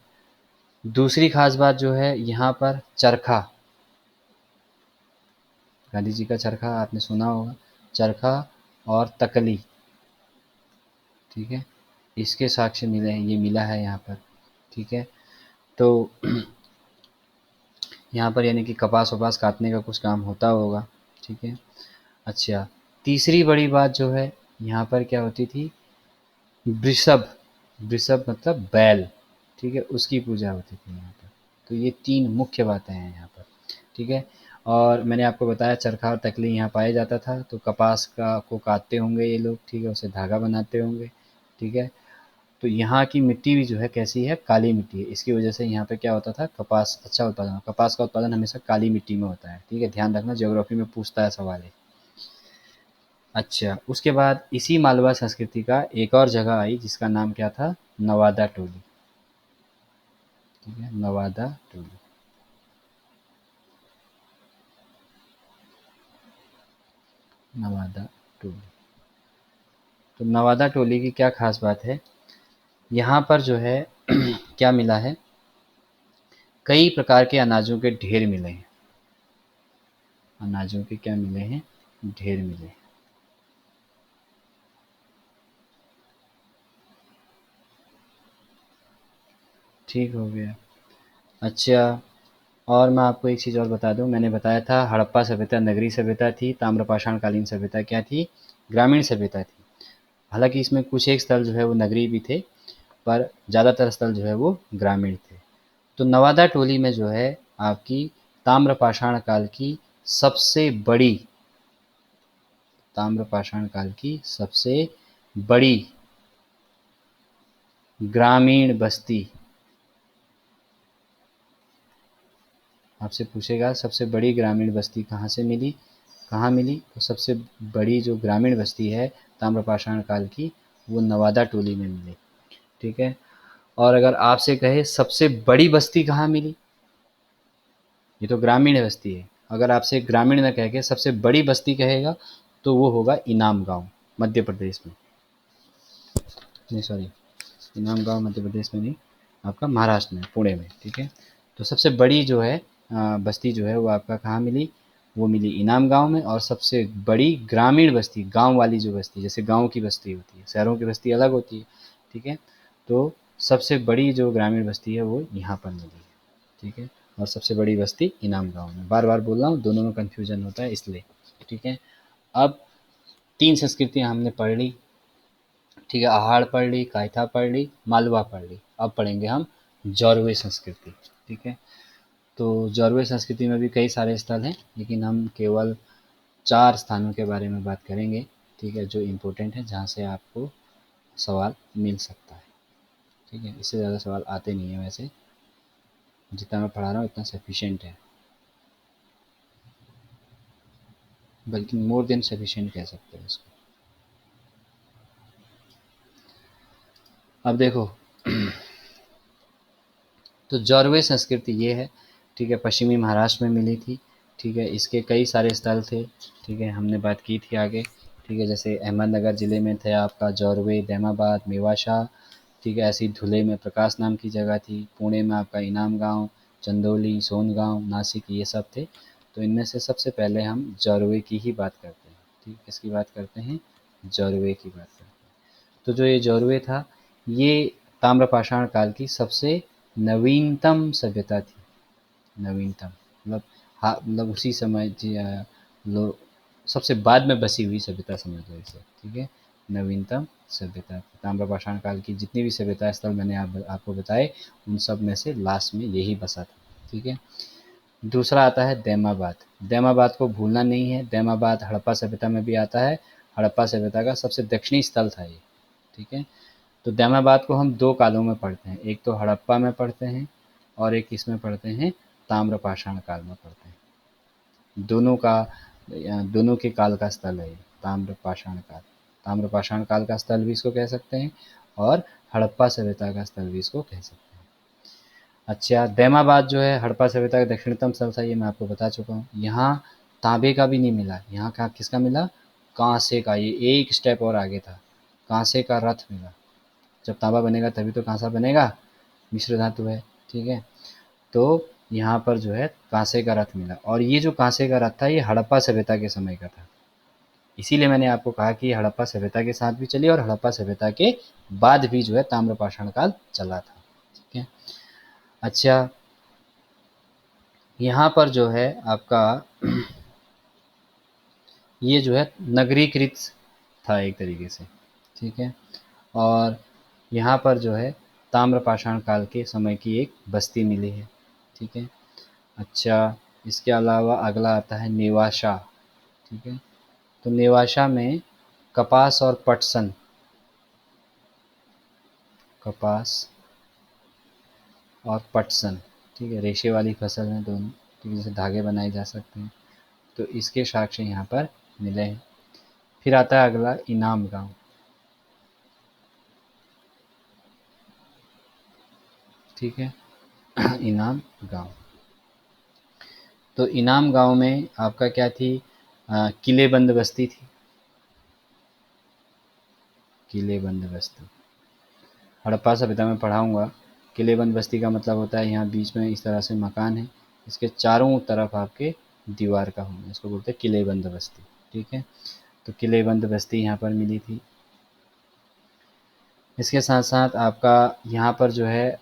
दूसरी खास बात जो है यहाँ पर चरखा, गांधी जी का चरखा आपने सुना होगा, चरखा और तकली, ठीक है, इसके साक्ष्य मिले हैं, ये मिला है यहाँ पर, ठीक है। तो यहाँ पर यानी कि कपास काटने का कुछ काम होता होगा, ठीक है। अच्छा, तीसरी बड़ी बात जो है यहाँ पर क्या होती थी, वृषभ, वृषभ मतलब बैल, ठीक है, उसकी पूजा होती थी यहाँ पर। तो ये 3 मुख्य बातें हैं यहाँ पर, ठीक है। और मैंने आपको बताया चरखा और तकली यहाँ पाया जाता था, तो कपास का को काटते होंगे ये लोग, ठीक है, उसे धागा बनाते होंगे, ठीक है। तो यहाँ की मिट्टी भी जो है कैसी है, काली मिट्टी है, इसकी वजह से यहाँ पे क्या होता था, कपास अच्छा उत्पादन, कपास का उत्पादन हमेशा काली मिट्टी में होता है, ठीक है, ध्यान रखना, ज्योग्राफी में पूछता है सवाल है। अच्छा, उसके बाद इसी मालवा संस्कृति का एक और जगह आई जिसका नाम क्या था, नवादा टोली, ठीक है, नवादा टोली। नवादा टोली, तो नवादा टोली की क्या खास बात है, यहाँ पर जो है क्या मिला है, कई प्रकार के अनाजों के ढेर मिले हैं, अनाजों के क्या मिले हैं, ढेर मिले हैं। ठीक हो गया। अच्छा, और मैं आपको एक चीज़ और बता दूं, मैंने बताया था हड़प्पा सभ्यता नगरीय सभ्यता थी, ताम्रपाषाण कालीन सभ्यता क्या थी, ग्रामीण सभ्यता थी। हालांकि इसमें कुछ एक स्थल जो है वो नगरीय भी थे, पर ज़्यादातर स्थल जो है वो ग्रामीण थे। तो नवादा टोली में जो है आपकी ताम्रपाषाण काल की सबसे बड़ी, ताम्रपाषाण काल की सबसे बड़ी ग्रामीण बस्ती, आपसे पूछेगा सबसे बड़ी ग्रामीण बस्ती कहाँ से मिली, कहाँ मिली, तो सबसे बड़ी जो ग्रामीण बस्ती है ताम्रपाषाण काल की, वो नवादा टोली में मिली, ठीक है। और अगर आपसे कहे सबसे बड़ी बस्ती कहाँ मिली, ये तो ग्रामीण बस्ती है, अगर आपसे ग्रामीण न कह के सबसे बड़ी बस्ती कहेगा तो वो होगा इनाम गांव, मध्य प्रदेश में, नहीं सॉरी, इनाम गांव मध्य प्रदेश में नहीं, आपका महाराष्ट्र में, पुणे में, ठीक है। तो सबसे बड़ी जो है बस्ती जो है वो आपका कहाँ मिली, वो मिली इनाम गांव में। और सबसे बड़ी ग्रामीण बस्ती, गांव वाली जो बस्ती, जैसे गांव की बस्ती होती है, शहरों की बस्ती अलग होती है, ठीक है। तो सबसे बड़ी जो ग्रामीण बस्ती है वो यहाँ पर मिली है, ठीक है। और सबसे बड़ी बस्ती इनाम गांव में, बार बार बोल रहा हूँ, दोनों में कन्फ्यूजन होता है इसलिए, ठीक है। अब 3 संस्कृतियाँ हमने पढ़ ली, ठीक है, आहाड़ पढ़ ली, कायथा पढ़ ली, मालवा पढ़ ली। अब पढ़ेंगे हम जौरवे संस्कृति, ठीक है। तो जौरवे संस्कृति में भी कई सारे स्थल हैं, लेकिन हम केवल 4 स्थानों के बारे में बात करेंगे, ठीक है, जो इम्पोर्टेंट है, जहाँ से आपको सवाल मिल सकता है, ठीक है। इससे ज़्यादा सवाल आते नहीं हैं वैसे, जितना मैं पढ़ा रहा हूँ इतना सफिशिएंट है, बल्कि मोर देन सफिशिएंट कह सकते हैं इसको। अब देखो तो जौरवे संस्कृति ये है, ठीक है, पश्चिमी महाराष्ट्र में मिली थी, ठीक है। इसके कई सारे स्थल थे, ठीक है, हमने बात की थी आगे, ठीक है, जैसे अहमदनगर ज़िले में थे आपका जौरवे, दैमाबाद, मेवाशा, ठीक है। ऐसी धुले में प्रकाश नाम की जगह थी, पुणे में आपका इनाम गांव, चंदौली, सोनगांव, नासिक, ये सब थे। तो इनमें से सबसे पहले हम जौरवे की ही बात करते हैं, ठीक, किसकी बात करते हैं, जौरवे की बात करते हैं। तो जो ये जौरवे था, ये ताम्रपाषाण काल की सबसे नवीनतम सभ्यता थी, नवीनतम मतलब, हाँ मतलब उसी समय लो सबसे बाद में बसी हुई सभ्यता समझ लो इसे, ठीक है, नवीनतम सभ्यता। ताम्रपाषाण काल की जितनी भी सभ्यता स्थल मैंने आपको बताए, उन सब में से लास्ट में यही बसा था, ठीक है। दूसरा आता है दैमाबाद, दैमाबाद को भूलना नहीं है, दैमाबाद हड़प्पा सभ्यता में भी आता है, हड़प्पा सभ्यता का सबसे दक्षिणी स्थल था ये, ठीक है। तो दैमाबाद को हम 2 कालों में पढ़ते हैं, एक तो हड़प्पा में पढ़ते हैं और एक इसमें पढ़ते हैं, ताम्रपाषाण काल में पढ़ते हैं। दोनों का दोनों के काल का स्थल है ये, ताम्रपाषाण काल, ताम्रपाषाण काल का स्थल भी इसको कह सकते हैं और हड़प्पा सभ्यता का स्थल भी इसको कह सकते हैं। अच्छा, दैमाबाद जो है हड़प्पा सभ्यता का दक्षिणतम स्थल था, ये मैं आपको बता चुका हूँ। यहाँ तांबे का भी नहीं मिला, यहाँ का किसका मिला, कांसे का, ये एक स्टेप और आगे था, कांसे का रथ मिला। जब तांबा बनेगा तभी तो कांसा बनेगा, मिश्र धातु है, ठीक है। तो यहाँ पर जो है कांसे का रथ मिला, और ये जो कांसे का रथ था ये हड़प्पा सभ्यता के समय का था, इसीलिए मैंने आपको कहा कि हड़प्पा सभ्यता के साथ भी चली और हड़प्पा सभ्यता के बाद भी जो है ताम्रपाषाण काल चला था, ठीक है। अच्छा, यहाँ पर जो है आपका ये जो है नगरीकृत था एक तरीके से, ठीक है। और यहाँ पर जो है ताम्रपाषाण काल के समय की एक बस्ती मिली है, ठीक है। अच्छा, इसके अलावा अगला आता है नेवाशा, ठीक है। तो नेवाशा में कपास और पटसन, कपास और पटसन, ठीक है, रेशे वाली फसल हैं दोनों, ठीक है, जिससे धागे बनाए जा सकते हैं। तो इसके साक्ष्य यहाँ पर मिले हैं। फिर आता है अगला इनाम गांव, ठीक है। इनाम गांव, तो इनाम गांव में आपका क्या थी, किलेबंद बस्ती थी, किलेबंद बस्ती। हड़प्पा सभ्यता में पढ़ाऊंगा, किलेबंद बस्ती का मतलब होता है यहाँ बीच में इस तरह से मकान है, इसके चारों तरफ आपके दीवार का होना, इसको बोलते हैं किलेबंद बस्ती, ठीक है। तो किलेबंद बस्ती यहाँ पर मिली थी। इसके साथ साथ आपका यहाँ पर जो है,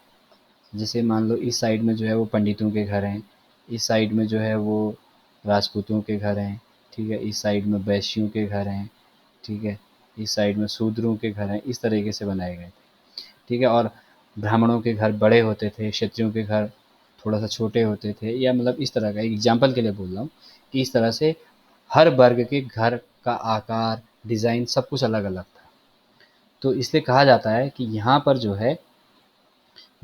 जैसे मान लो इस साइड में जो है वो पंडितों के घर हैं, इस साइड में जो है वो राजपूतों के घर हैं, ठीक है, इस साइड में वैश्यों के घर हैं, ठीक है, इस साइड में शूद्रों के घर हैं, इस तरीके से बनाए गए थे, ठीक है। और ब्राह्मणों के घर बड़े होते थे, क्षत्रियों के घर थोड़ा सा छोटे होते थे, या मतलब इस तरह का एक एग्जाम्पल के लिए बोल रहा हूँ कि इस तरह से हर वर्ग के घर का आकार, डिज़ाइन सब कुछ अलग अलग था। तो इसलिए कहा जाता है कि यहाँ पर जो है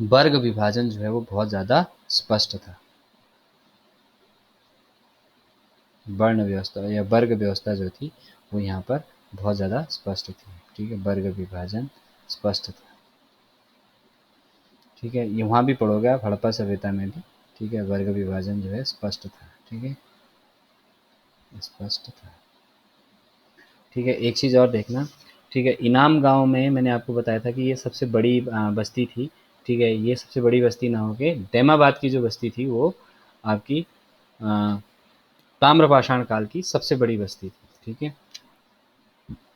वर्ग विभाजन जो है वो बहुत ज़्यादा स्पष्ट था। वर्ण व्यवस्था या वर्ग व्यवस्था जो थी वो यहाँ पर बहुत ज़्यादा स्पष्ट थी, ठीक है, वर्ग विभाजन स्पष्ट था, ठीक है। यहाँ भी पढ़ोगे आप हड़प्पा सभ्यता में भी, ठीक है, वर्ग विभाजन जो है स्पष्ट था, ठीक है, स्पष्ट था, ठीक है। एक चीज़ और देखना, ठीक है, इनाम गांव में मैंने आपको बताया था कि ये सबसे बड़ी बस्ती थी, ठीक है। ये सबसे बड़ी बस्ती ना होके दैमाबाद की जो बस्ती थी वो आपकी अ, ताम्रपाषाण काल की सबसे बड़ी बस्ती थी, ठीक है।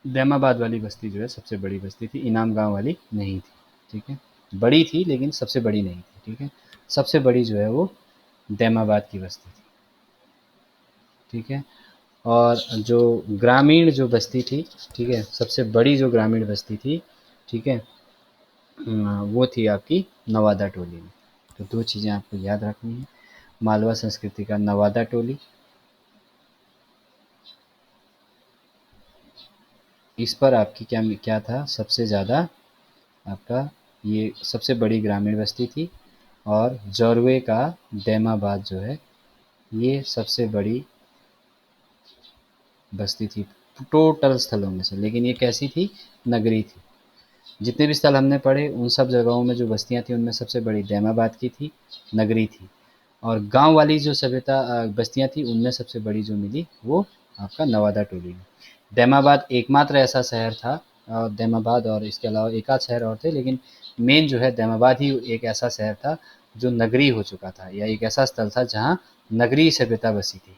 दैमाबाद वाली बस्ती जो है सबसे बड़ी बस्ती थी, इनाम गांव वाली नहीं थी, ठीक है। बड़ी थी लेकिन सबसे बड़ी नहीं थी, ठीक है। सबसे बड़ी जो है वो दैमाबाद की बस्ती थी, ठीक है। और जो ग्रामीण जो बस्ती थी, ठीक है, सबसे बड़ी जो ग्रामीण बस्ती थी, ठीक है, वो थी आपकी नवादा टोली में। तो दो चीज़ें आपको याद रखनी है, मालवा संस्कृति का नवादा टोली, इस पर आपकी क्या क्या था, सबसे ज़्यादा आपका ये सबसे बड़ी ग्रामीण बस्ती थी। और जौरवे का दैमाबाद जो है ये सबसे बड़ी बस्ती थी टोटल स्थलों में से, लेकिन ये कैसी थी, नगरी थी। जितने भी स्थल हमने पढ़े उन सब जगहों में जो बस्तियां थी उनमें सबसे बड़ी दैमाबाद की थी, नगरी थी। और गांव वाली जो सभ्यता बस्तियां थी उनमें सबसे बड़ी जो मिली वो आपका नवादा टोली में। दैमाबाद एकमात्र ऐसा शहर था, और दैमाबाद और इसके अलावा एक आध शहर और थे, लेकिन मेन जो है दैमाबाद ही एक ऐसा शहर था जो नगरी हो चुका था, या एक ऐसा स्थल था जहाँ नगरीय सभ्यता बसी थी,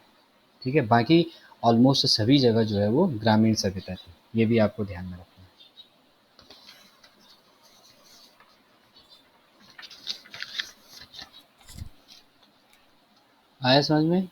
ठीक है। बाकी ऑलमोस्ट सभी जगह जो है वो ग्रामीण सभ्यता थी, ये भी आपको ध्यान में रखना है। आया समझ में?